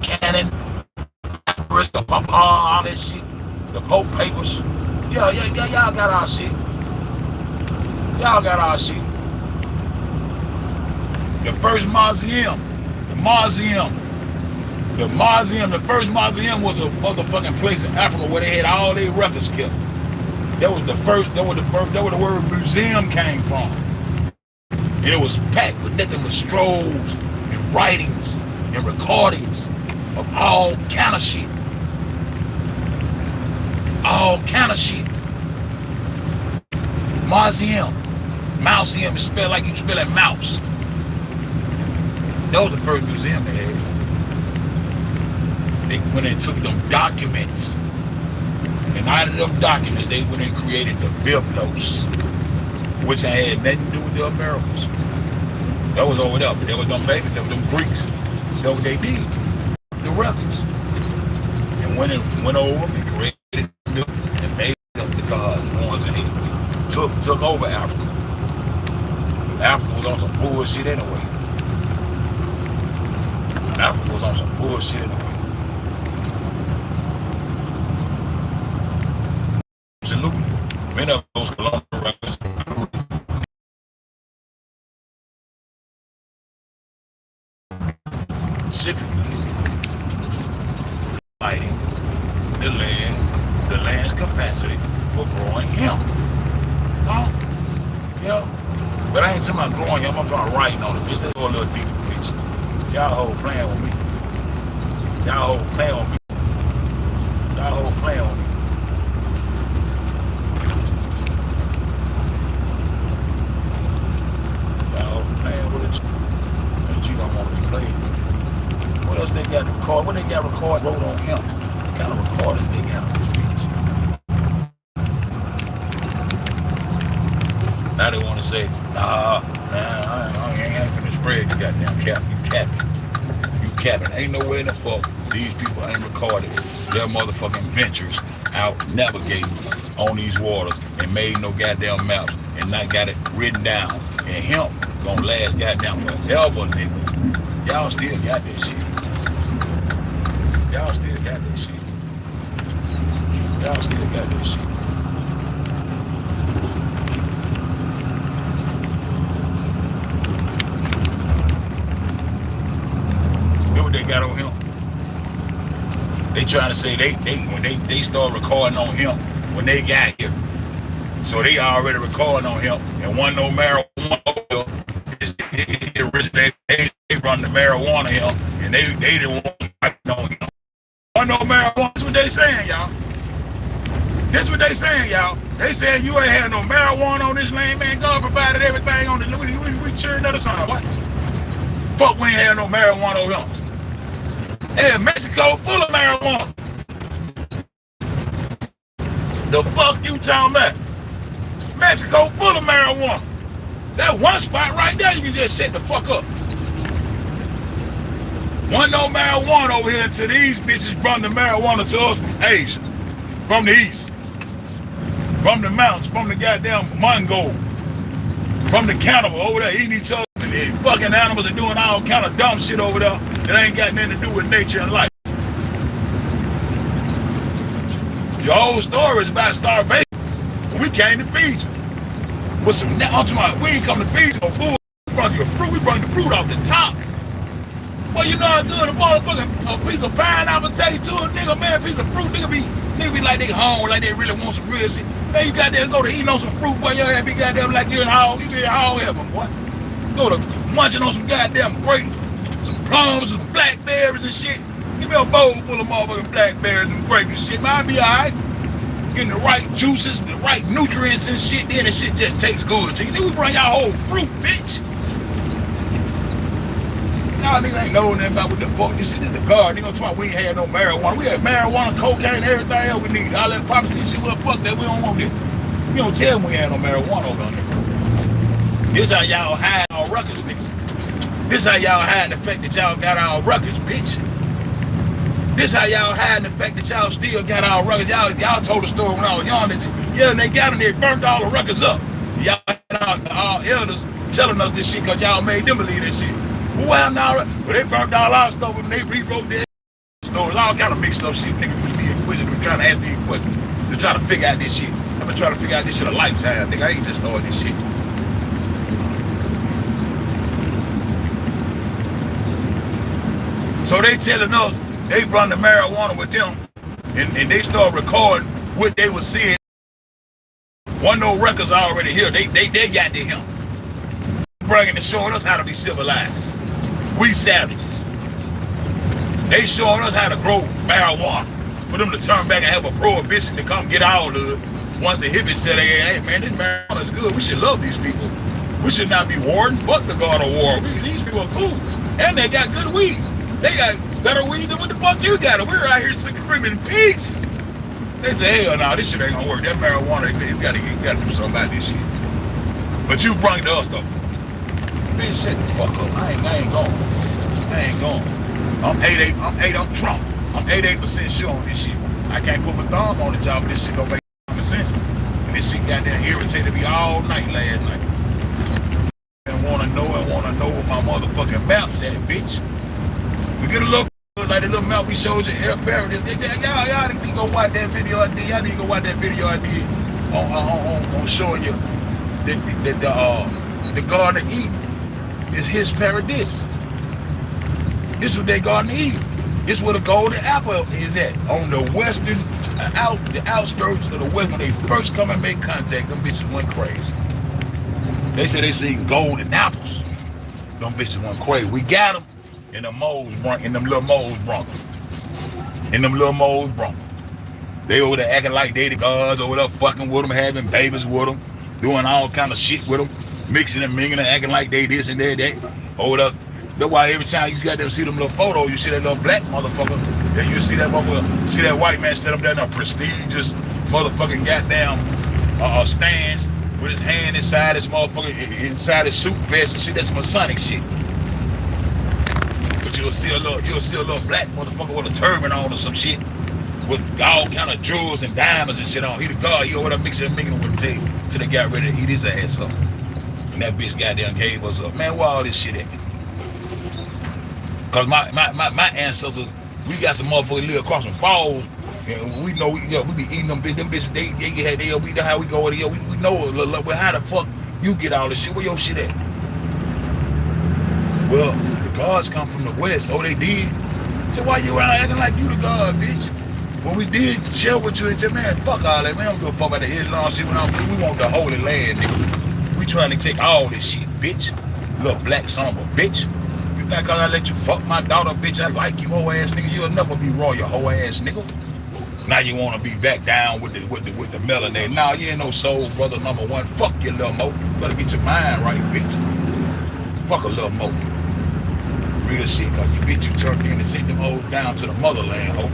canon, papyrus, the papal, all that shit, the Pope papers. Yeah, y'all got our shit. Y'all got our shit. The first mausoleum, the first mausoleum was a motherfucking place in Africa where they had all their records kept. That was the word museum came from. And it was packed with nothing but scrolls and writings and recordings of all kind of shit. All kind of shit. Mauseum is spelled like you spelling mouse. That was the first museum they had. When they took them documents, and out of them documents, they went and created the Biblos, which had nothing to do with the Americas. That was over there, but they were them babies, they were them Greeks. That's what they did, the records. And when it went over and created new and made up the gods, ones and eight, took over Africa. Africa was on some bullshit anyway. Africa was on some bullshit anyway. Absolutely. Many of those colonial records specifically highlighting the land's capacity for growing hemp. Huh? Yeah. But I ain't talking about growing hemp, I'm talking about writing on it. Bitch, let's go a little deeper, bitch. Y'all hold playing with me. Y'all hold playing on me. Y'all hold playing on me. Y'all hold playing with it. But you don't want to be played with. What else they got to record? What they got record wrote on him? What kind of recordings they got on this bitch? Now they want to say, nah, I ain't finna spread you goddamn cap. You capping. Ain't nowhere in the fuck these people ain't recorded their motherfucking ventures out navigating on these waters and made no goddamn maps and not got it written down. And hemp gonna last goddamn forever, nigga. Y'all still got that shit. Y'all still got that shit. Y'all still got that shit. Look what they got on him. They trying to say when they start recording on him when they got here. So they already recording on him, and one no marijuana originated. They run the marijuana him, and they didn't want to on him. One no marijuana. That's what they saying, y'all. That's what they saying, y'all. They saying you ain't had no marijuana on this land, man. God provided everything on the. We cheering that song. What? Fuck, we ain't had no marijuana on him. Hey, Mexico full of marijuana. The fuck you talking about? Mexico full of marijuana. That one spot right there, you can just shut the fuck up. One no marijuana over here until these bitches brought the marijuana to us from Asia, from the east, from the mountains, from the goddamn Mongol, from the cannibal over there eating each other. And the fucking animals are doing all kind of dumb shit over there that ain't got nothing to do with nature and life. The whole story is about starvation. We came to Fiji. With some, we ain't come to Fiji no food. We brought you a fruit. We brought the fruit off the top. Well, you know how good a motherfucking a piece of pineapple taste to a nigga, man. A piece of fruit, nigga be like they hungry, like they really want some real shit. Man, you goddamn go to eating on some fruit, boy. Your ass be goddamn like you're in hog. You be in hog heaven, boy. Go to munching on some goddamn grapes, some plums, some blackberries and shit. Give me a bowl full of motherfucking blackberries and grapes and shit. Man, I'll be alright. Getting the right juices, the right nutrients and shit, then the shit just tastes good to you. Then we bring y'all whole fruit, bitch. Y'all niggas ain't know nothing about what the fuck this shit is. The garden. They gonna talk about we ain't had no marijuana. We had marijuana, cocaine, everything else we need. All that pop shit, well, fuck that. We don't want it. You don't tell me we ain't had no marijuana over there. This how y'all hide our records, nigga. This how y'all hide the fact that y'all got our records, bitch. This how y'all hiding the fact that y'all still got our records. Y'all told the story when I was young. And they got them, they burnt all the records up. Y'all our elders telling us this shit because y'all made them believe this shit. Well, now, they burnt all our stuff and they rewrote their stories. All kind of mixed up shit. Niggas be inquisitive trying to ask me a question. They're trying to figure out this shit. I've been trying to figure out this shit a lifetime, nigga. I ain't just started this shit. So they telling us they run the marijuana with them, and they start recording what they were seeing. One of those records already here. They got to him. Bringing and showing us how to be civilized. We savages. They showing us how to grow marijuana. For them to turn back and have a prohibition to come get all of it. Once the hippies said, hey man, this marijuana is good. We should love these people. We should not be warring. Fuck the God of War. These people are cool. And they got good weed. They got better weed than what the fuck you got. We're out here screaming peace. They say, hell no, this shit ain't gonna work. That marijuana, you gotta do something about this shit. But you brought it to us though. Bitch, shut the fuck up. I ain't going. I'm Trump. I'm 88% sure on this shit. I can't put my thumb on it, y'all, but this shit don't make common sense. And this shit got there irritated me all night last night. And wanna know what my motherfucking map's at, bitch. We get a little like the little map we showed you air paradise. Y'all need to go watch that video I did. Y'all need to go watch that video I did on showing you the Garden of Eden is his paradise. This is what they Garden of Eden. This is where the golden apple is at. On the western, the outskirts of the west. When they first come and make contact, them bitches went crazy. They said they seen golden apples. Them bitches went crazy. We got them. In them little moles Broncos. They over there acting like they the gods over there fucking with them, having babies with them, doing all kind of shit with them, mixing and mingling, acting like they this and that. Over there. That's why every time you got them see them little photos, you see that little black motherfucker, then you see that motherfucker, see that white man stand up there in a prestigious motherfucking goddamn stands with his hand inside his motherfucker, inside his suit vest and shit. That's Masonic shit. You'll see a little black motherfucker with a turban on or some shit with all kind of jewels and diamonds and shit on. He the god. He over there mixing and mingling with him till they got ready to eat his ass up. And that bitch goddamn gave us up. Man, where all this shit at? Cause my ancestors, we got some motherfuckers live across some falls, and we know we be eating them bitches. We know how we go over there. We know how the fuck you get all this shit. Where your shit at? Well, the gods come from the west. Oh, they did. So why you out acting like you the God, bitch? When we did share with you and said, man, fuck all that, man. I don't give a fuck about the Islam shit. We want the Holy Land, nigga. We trying to take all this shit, bitch. Little black son of a bitch. You think I let you fuck my daughter, bitch? I like you, hoe ass nigga. You'll never be royal, hoe ass nigga. Now you wanna be back down with the melanin. Nah, you ain't no soul brother number one. Fuck your little mo. You better get your mind right, bitch. Fuck a little mo. Real shit, cause you bitch you turned in and sent them hoes down to the motherland, hoe.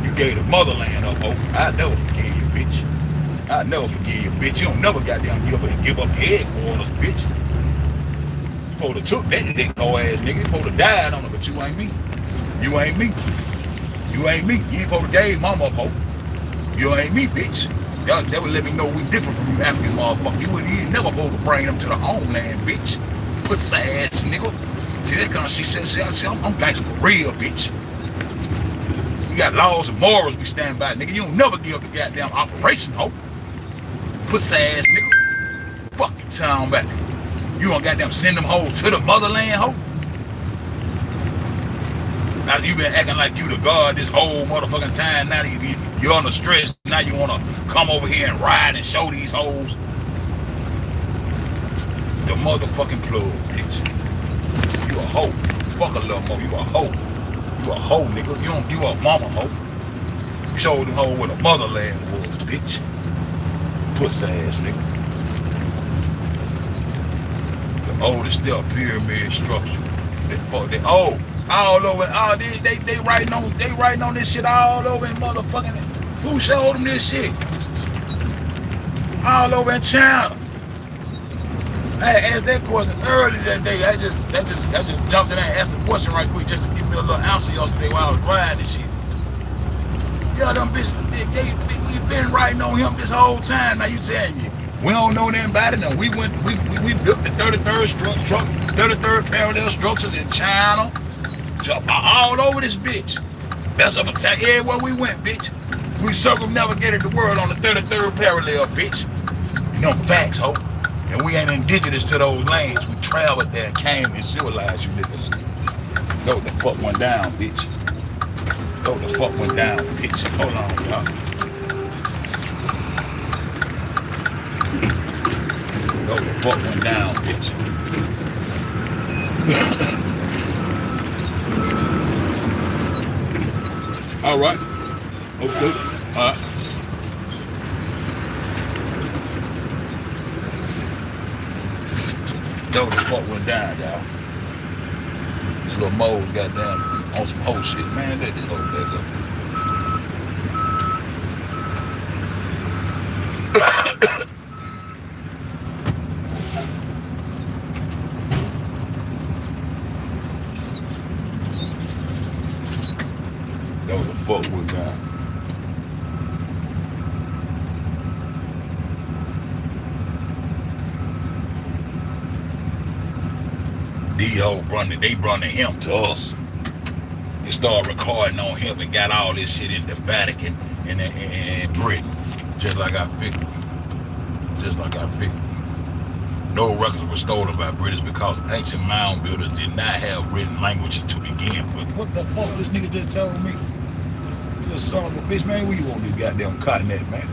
You gave the motherland up, hoe. I never forgive you, bitch. I never forgive you, bitch. You don't never goddamn give up headquarters, bitch. You supposed to took that dick hoe ass nigga. You supposed to died on it, but you ain't me. You ain't me. You ain't me. You ain't supposed to gave mama up, hoe. You ain't me, bitch. Y'all never let me know we different from you African motherfucker. You ain't never supposed to bring them to the homeland, bitch. Pussy ass nigga. See that kind of shit. See, I'm gangster for real, bitch. We got laws and morals we stand by, nigga. You don't never give up the goddamn operation, hoe. Pussy ass nigga. Fuck your town back. You don't goddamn send them hoes to the motherland, hoe. Now you been acting like you the God this whole motherfucking time. Now you're on the stretch. Now you wanna come over here and ride and show these hoes. The motherfucking plug, bitch. You a hoe. Fuck a little more. You a hoe. You a hoe, nigga. You don't give up mama, hoe. You showed them hoe where the motherland was, bitch. Pussy ass nigga. The oldest still pyramid structure. They all over. They writing on this shit all over in motherfucking. Who showed them this shit? All over in China. I asked that question early that day. I just jumped in there and asked the question right quick just to give me a little answer yesterday while I was driving this shit. Yeah, them bitches, we been writing on him this whole time. Now you telling you, we don't know nothing about it. Now we built the 33rd parallel structures in China, all over this bitch. That's up attack everywhere we went, bitch. We circumnavigated the world on the 33rd parallel, bitch. You know facts, ho. And we ain't indigenous to those lanes. We traveled there, came and civilized you niggas. Go the fuck went down, bitch. Go the fuck went down, bitch. Hold on, y'all. Go the fuck went down, bitch. All right. Okay. All right. Know the fuck went down, y'all. This little mole goddamn on some whole shit. Man, let this whole thing go. Know the fuck went down. These hoes they brought him to us. They started recording on him and got all this shit in the Vatican and Britain. Just like I figured. No records were stolen by British because ancient mound builders did not have written languages to begin with. What the fuck this nigga just told me? You son of a bitch, man. Where you want this goddamn cotton at, man?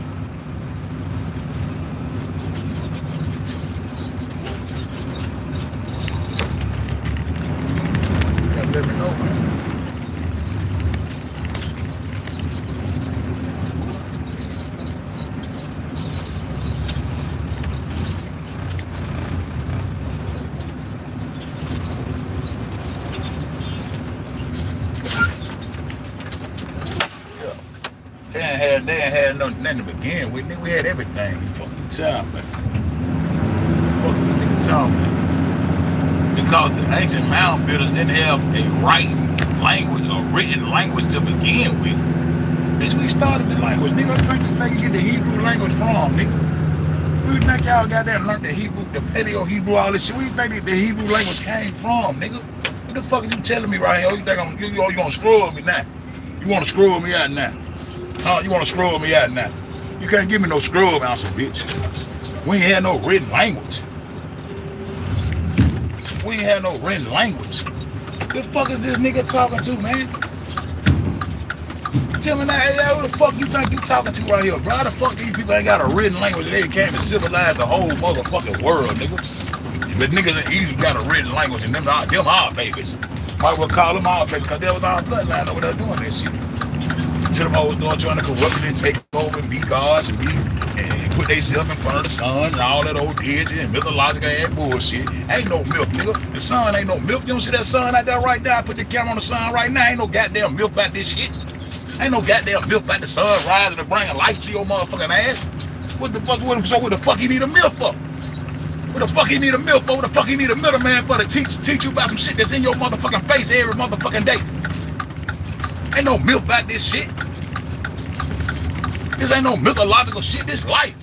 Let me know, man. Yeah. They ain't had nothing to begin with. Nigga, we had everything. You fucking time, man. Fuck this nigga talking about. Because the ancient mound builders didn't have a writing language or written language to begin with. Bitch, we started the language. Nigga, where you get the Hebrew language from, nigga? Where you think y'all got that learned the Hebrew, the Paleo-Hebrew, all this shit? Where you think the Hebrew language came from, nigga? What the fuck are you telling me right here? Oh, you think you gonna screw with me now? You wanna screw with me out now? Huh? You wanna screw with me out now? You can't give me no screw answer, bitch. We ain't had no written language. We ain't had no written language. The fuck is this nigga talking to, man? Gemini, hey, who the fuck you think you talking to right here, bro? How the fuck these people ain't got a written language? They came and civilized the whole motherfucking world, nigga. But niggas in Egypt got a written language, and them our babies. Might well call them our babies, because they was our bloodline over there doing this shit. Until them hoes start trying to corrupt and take over and be gods and put themselves in front of the sun and all that old edgy and mythological ass bullshit. Ain't no myth, nigga. The sun ain't no myth. You don't see that sun out there right now? I put the camera on the sun right now. Ain't no goddamn myth about this shit. Ain't no goddamn myth about the sun rising to bring life to your motherfucking ass. What the fuck? So what the fuck you need a myth for? What the fuck you need a myth for? What the fuck you need a middleman for to teach you about some shit that's in your motherfucking face every motherfucking day? Ain't no myth about this shit. This ain't no mythological shit. This life.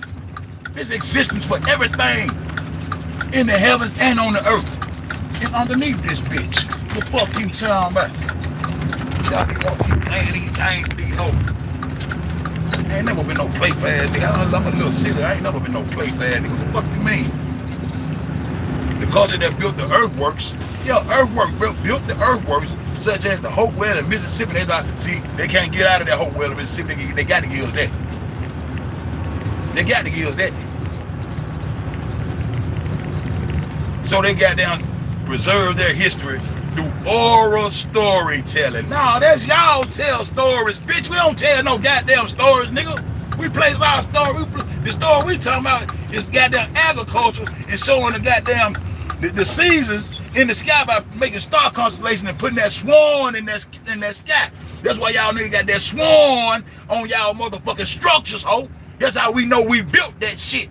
This existence for everything in the heavens and on the earth. It's underneath this bitch. What the fuck you talking about? Y'all be walking playing these games with these hoes. I ain't never been no play fast nigga. I'm a little silly. I ain't never been no play fast nigga. What the fuck you mean? Because they built the earthworks. Yeah, built the earthworks such as the Hopewell in Mississippi. They can't get out of that Hopewell in Mississippi. They got to give us that. They got to give us that. So they got down preserve their history through oral storytelling. No, that's y'all tell stories, bitch. We don't tell no goddamn stories, nigga. We place our story. The story we talking about is goddamn agriculture and showing the goddamn the seasons in the sky by making star constellation and putting that swan in that sky. That's why y'all niggas got that swan on y'all motherfucking structures, ho. That's how we know we built that shit.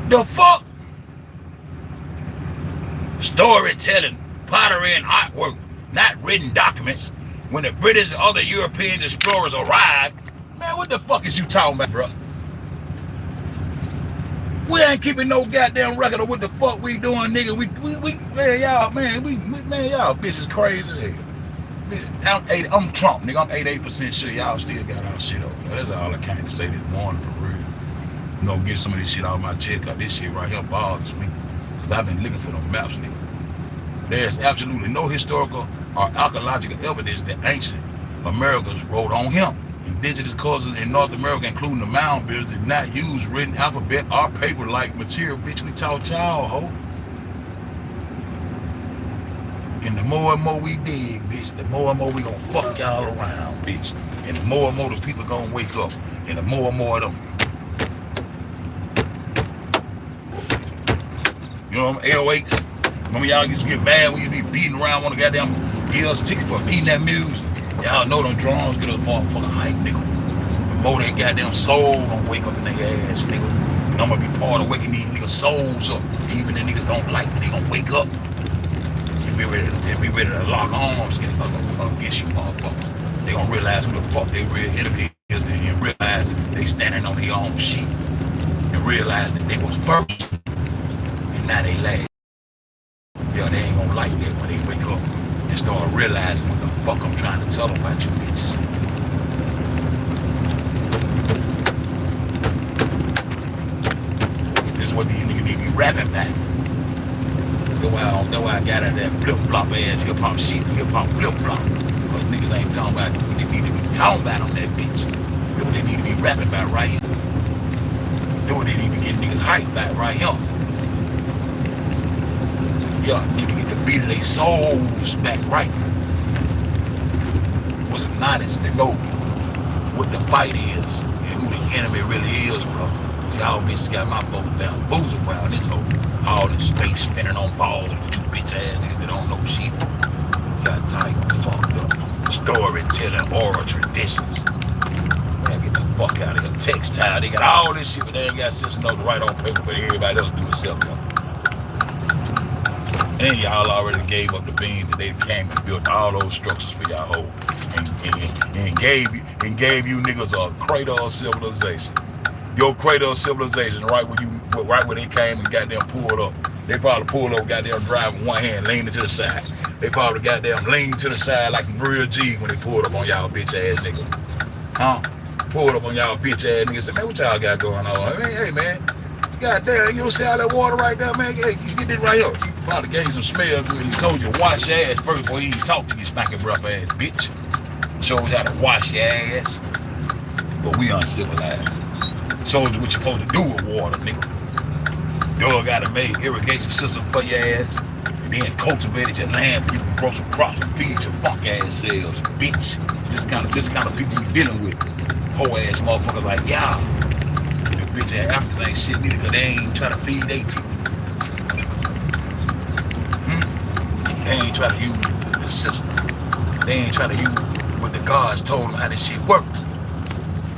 The fuck? Storytelling, pottery, and artwork, not written documents. When the British and other European explorers arrived, man, what the fuck is you talking about, bro? We ain't keeping no goddamn record of what the fuck we doing, nigga. Man, y'all bitches crazy as hell. I'm Trump, nigga. I'm 88% sure y'all still got our shit over there. That's all I came to say this morning for real. I'm gonna get some of this shit off my chest, cause this shit right here bothers me. Cause I've been looking for them maps, nigga. There's absolutely no historical or archaeological evidence that ancient Americans wrote on him. Indigenous cultures in North America, including the mound builders, did not use written alphabet or paper-like material. Bitch, we taught y'all, ho. And the more and more we dig, bitch, the more and more we gonna fuck y'all around, bitch. And the more and more the people gonna wake up. And the more and more of them. You know, 808s. Remember y'all used to get mad when you be beating around on the goddamn Gil's ticket for beating that music. Y'all know them drums get us motherfucking hype, nigga. The more they goddamn soul gonna wake up in their ass, nigga. And I'm gonna be part of waking these niggas' souls up. Even the niggas don't like me, they gonna wake up. And be ready to lock arms against you, motherfucker. They gonna realize who the fuck their real enemy is and realize they standing on their own shit. And realize that they was first. And now they last. Yeah, they ain't gonna like that when they wake up and start realizing what the fuck I'm trying to tell them about you bitches. This is what these niggas need to be rapping back. That's why I got out of that flip-flop ass hip-hop shit, hip-hop flip-flop. Because niggas ain't talking about what they need to be talking about on that bitch. That's what they need to be rapping about right here. That's what they need to be getting niggas hyped about right here. Yeah, need to get the beat of their souls back right. With some knowledge to know what the fight is and who the enemy really is, bro. Y'all bitches got my folks down boozing around this whole all this space spinning on balls with you bitch ass niggas that don't know shit. Got tiger fucked up. Storytelling, oral traditions. Man, get the fuck out of here. Textile, they got all this shit, but they ain't got sense enough to write on paper, but everybody else do it self. And y'all already gave up the beans that they came and built all those structures for y'all hoes and gave you niggas a cradle of civilization. Your cradle of civilization, right where they came and goddamn pulled up. They probably pulled up, goddamn driving one hand, leaning to the side. They probably goddamn leaned to the side like some real G's when they pulled up on y'all bitch ass niggas. Huh? Pulled up on y'all bitch ass niggas. Said, man, what y'all got going on? I mean, hey man, Goddamn, you don't see all that water right there, man? Hey, you get this right here. Probably gave you some smell good. He told you to wash your ass first before he even talk to you, stinking breath ass bitch. Shows you how to wash your ass. But we uncivilized. Shows you what you're supposed to do with water, nigga. Dog got to make irrigation system for your ass. And then cultivated your land where you can grow some crops and feed your funk ass selves, bitch. This kind of people we dealing with. Whole ass motherfuckers like y'all. The bitch ass Africans ain't shit neither, because they ain't trying to feed they people. They ain't trying to use the system. They ain't trying to use what the gods told them how this shit worked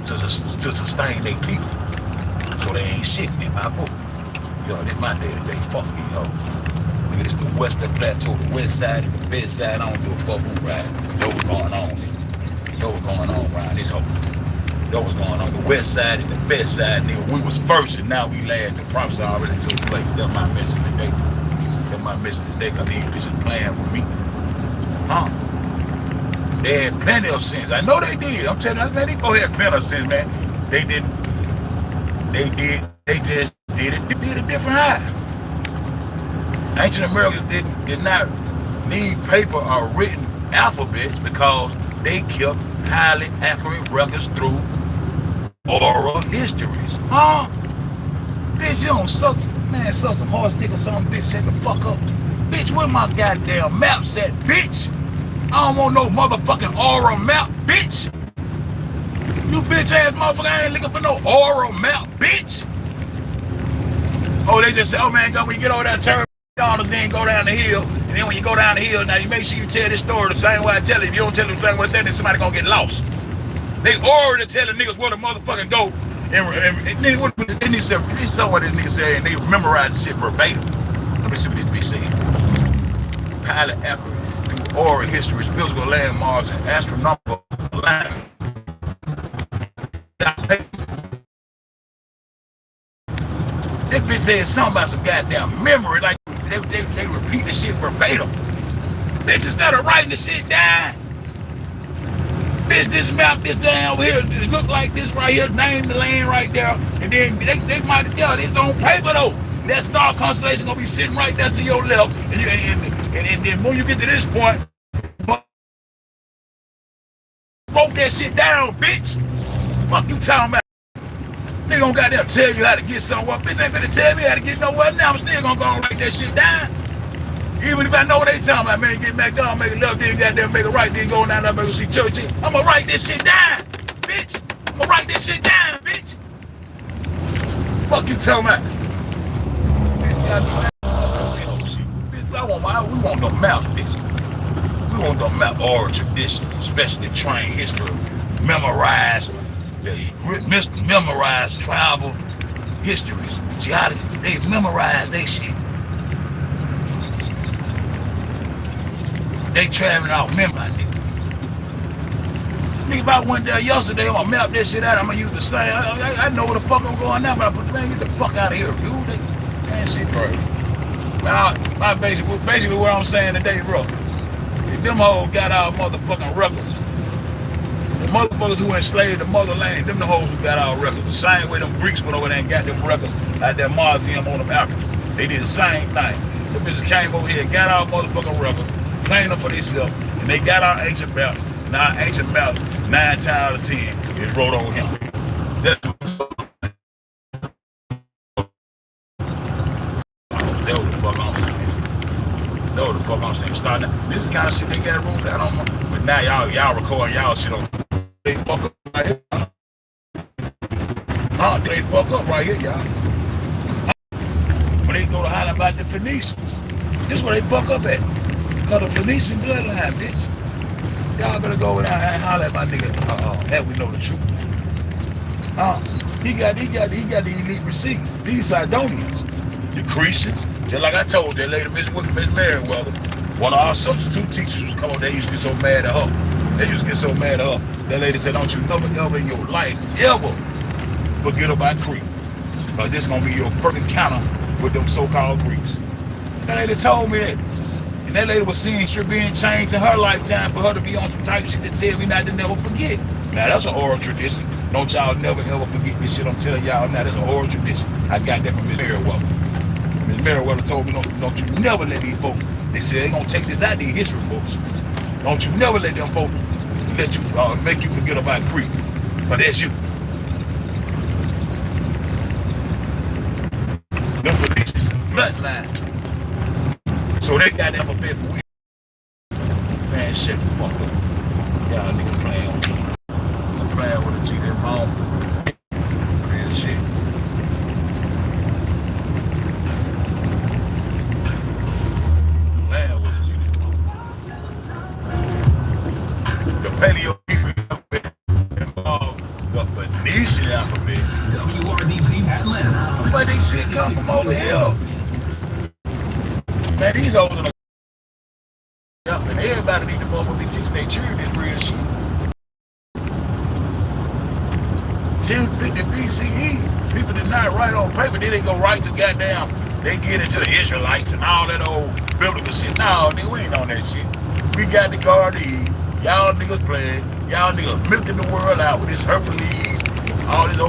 to sustain their people. So they ain't shit in my book. Yo, this my day-to-day. Fuck me, yo. Nigga, this the Western Plateau, the west side, the best side. I don't give a fuck who ride. Know what's going on. Know what's going on around this hoe. Know what's going on. The west side is the best side, nigga. We was first and now we last. The prophets already took place. That's my message today. That's my message today, because these bitches playing with me. Huh? They had plenty of sins. I know they did. I'm telling you, man, these folks had plenty of sins, man. They didn't. They just did it different high. Ancient Americans did not need paper or written alphabets because they kept highly accurate records through oral histories. Huh? Bitch, you don't suck some horse dick or something, bitch, shut the fuck up. Bitch, where my goddamn maps at, bitch? I don't want no motherfucking oral map, bitch. You bitch ass motherfucker, I ain't looking for no oral map, bitch. Oh, they just say, oh man, when you get over that turn, then go down the hill. And then when you go down the hill, now you make sure you tell this story the same way I tell it. If you don't tell it the same way I said it, somebody gonna get lost. They already telling niggas where the motherfucking go. And then what they need to say, this is what they need to say, and they memorize the shit verbatim. Let me see what this be saying. Highly accurate through oral histories, physical landmarks, and astronomical alignment. This bitch said something about some goddamn memory, like they repeat the shit verbatim. Bitch, instead of writing the shit down, bitch, this map, this down over here, it look like this right here, name the land right there, and then they might, yeah, it's on paper though. That star constellation gonna be sitting right there to your left, and then when you get to this point, wrote that shit down, bitch. Fuck you talking about? They gonna goddamn tell you how to get somewhere. Bitch ain't gonna tell me how to get nowhere now. I'm still gonna go and write that shit down. Even if I know what they talking about, man, get back down, make it left, then goddamn make it right, then go down there, make it see church. I'm gonna write this shit down, bitch. I'm gonna write this shit down, bitch. Fuck you talking about? We want them maps, bitch. We want them map oral tradition, especially trained history, memorize tribal histories, geology. They memorize they shit. They traveling out memory, nigga. Nigga, if I went there yesterday, I'm gonna map that shit out. I'm gonna use the same. I know where the fuck I'm going now, but man, get the fuck out of here, dude. Man, shit crazy. My basically what I'm saying today, bro. If them hoes got our motherfucking records. The motherfuckers who enslaved the motherland, them the hoes who got our records. The same way them Greeks went over there and got them records at that museum on them Africa. They did the same thing. The bitches came over here and got our motherfucking records, claimed them for themselves, and they got our ancient maps. And our ancient maps, 9 times out of 10, is wrote on him. That's what the fuck I'm saying. That's what the fuck I'm saying. Starting, this is the kind of shit they got rolled out on. But now y'all recording y'all shit on. They fuck up right here. They fuck up right here, y'all. When they go to holler about the Phoenicians, this is where they fuck up at. Cause the Phoenician bloodline, bitch. Y'all better go over there and holler at my nigga. That we know the truth. He got the elite receipts. These Sidonians, the Cretians. Just like I told that lady, Miss Merriweather, one of our substitute teachers was coming. They used to get so mad at her. That lady said, "Don't you never ever in your life ever forget about Crete. But this is gonna be your first encounter with them so-called Greeks." That lady told me that. And that lady was seeing shit being changed in her lifetime for her to be on some type shit that tell me not to never forget. Now that's an oral tradition. Don't y'all never ever forget this shit I'm telling y'all now. That's an oral tradition. I got that from Miss Meriwether. Miss Meriwether told me, don't you never let these folks, they said they gonna take this out of these history books. Don't you never let them folks let you make you forget about Creek. But that's you. Them traditions, bloodline. So they got that for bed, but we man, shut the fuck up. Y'all niggas playing with me. I'm playing with a G that mom. Real shit. Playing with a G that mom. The Paleo Hebrew alphabet involved the Phoenician alphabet. WRDZ Atlanta. But they shit come from over here. Man, these hoes in the and everybody need to motherfucking teaching their children this real shit. 1050 BCE, people did not write on paper, then they go right to goddamn, they get into the Israelites and all that old biblical shit. No, nigga, we ain't on that shit. We got the guard to eat. Y'all niggas playing. Y'all niggas milking the world out with this Hercules, all this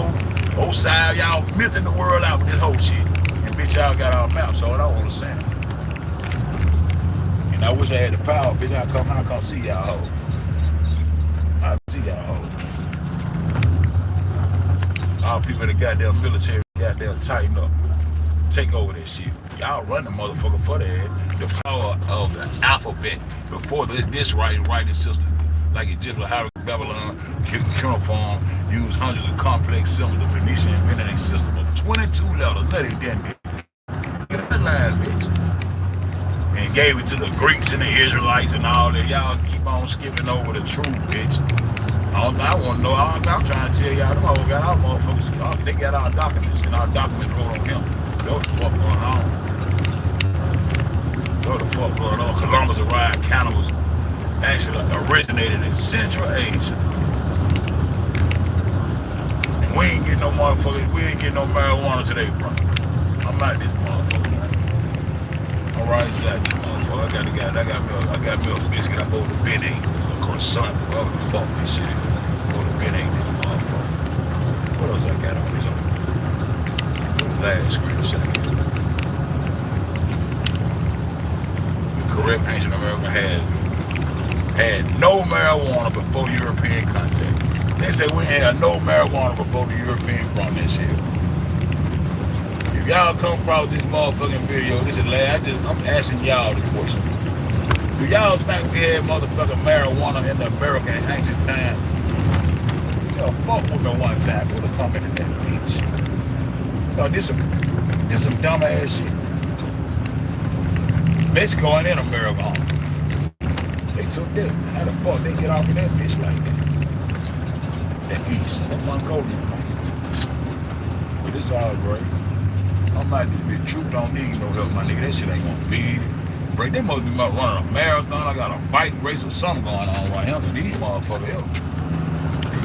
old side. Y'all milking the world out with this whole shit. And bitch, y'all got our maps, so I don't want to say it. I wish I had the power, bitch. I come see y'all hoes. I see y'all hoes. All people in the goddamn military goddamn tighten up. Take over that shit. Y'all run the motherfucker for that. The power of the alphabet before this writing system. Like Egyptian, hieroglyph, Babylon, cuneiform, used hundreds of complex symbols. The Phoenician invented a system of 22 letters. Let it then be. Get that line, bitch. And gave it to the Greeks and the Israelites and all that. Y'all keep on skipping over the truth, bitch. I want to know. I'm trying to tell y'all, them all got our motherfuckers. They got our documents, and our documents wrote on him. What the fuck going on? What the fuck going on? Columbus arrived, cannibals actually originated in Central Asia. And we ain't getting no motherfuckers, we ain't getting no marijuana today, bro. I'm not this motherfucker. Alright, exactly, motherfucker. I got milk biscuit. I go to Ben 8. Of course, son, whatever the fuck this shit is. Go to Ben 8, this motherfucker. What else I got on this? The last screenshot. The correct ancient America had no marijuana before European contact. They say we had no marijuana before the European brought this shit. If y'all come across this motherfucking video, this is last. I'm asking y'all the question. Do y'all think we had motherfucking marijuana in the American ancient time? Yo, fuck with me one time. We'll come into that bitch. Yo, this some dumb ass shit. Mexico ain't in America. They took that. How the fuck they get off of that bitch like that? That east, that Mongolian. But it's all great. I'm like this bitch. Truth don't need no help, my nigga. That shit ain't gonna be break. They must be running a marathon. I got a bike race or something going on right here. These motherfuckers help.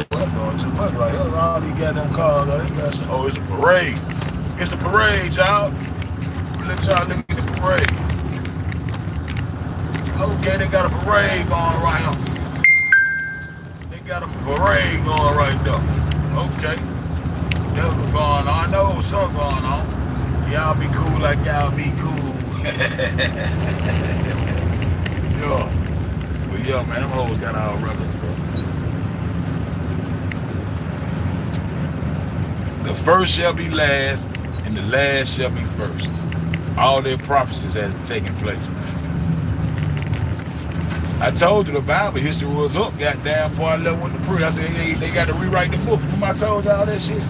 They're doing too much right here. All these goddamn cars. Oh, it's a parade. It's the parade, y'all. Let y'all look at the parade. Okay, they got a parade going right here. They got a parade going right there. Okay. That's what's going on. I know what's something going on. Y'all be cool like y'all be cool. Yeah. But yeah, man, them hoes got our records, bro. The first shall be last, and the last shall be first. All their prophecies has taken place. I told you the Bible history was up, goddamn, before I left with the priest. I said, hey, they got to rewrite the book. I told y'all that shit.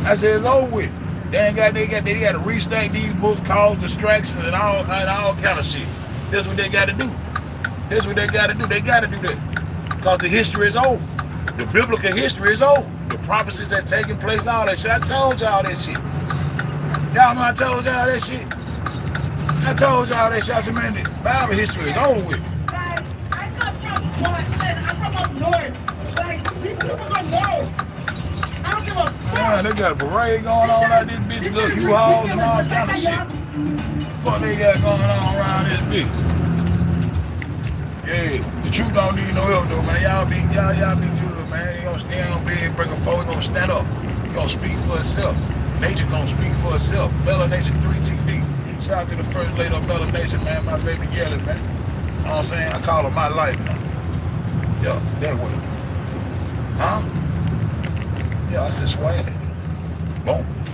I said, it's over with. They got to restate these books, cause distractions and all kind of shit. That's what they got to do. That's what they got to do. They got to do that. Because the history is over. The biblical history is over. The prophecies that taking place, all that shit. I told y'all that shit. Y'all know I told y'all that shit. I told y'all that shit. I said, man, the Bible history is over with. Guys, I come from up north. Like, these people from north. I don't give a fuck. Man, they got a parade going on out this bitch. Look, U-Hauls and all kind of shit. Fuck they got going on around this bitch. Yeah, the truth don't need no help though, man. Y'all be good, man. He ain't gonna be able to bring a forward. He gonna stand up. He gonna speak for himself. Nature gonna speak for herself. Melanation 3GD. Shout out to the first lady of Melanation, man. My baby Yelly, man. You know what I'm saying? I call her my life now. Yeah, that way. Huh? Yeah, I said swag. Boom.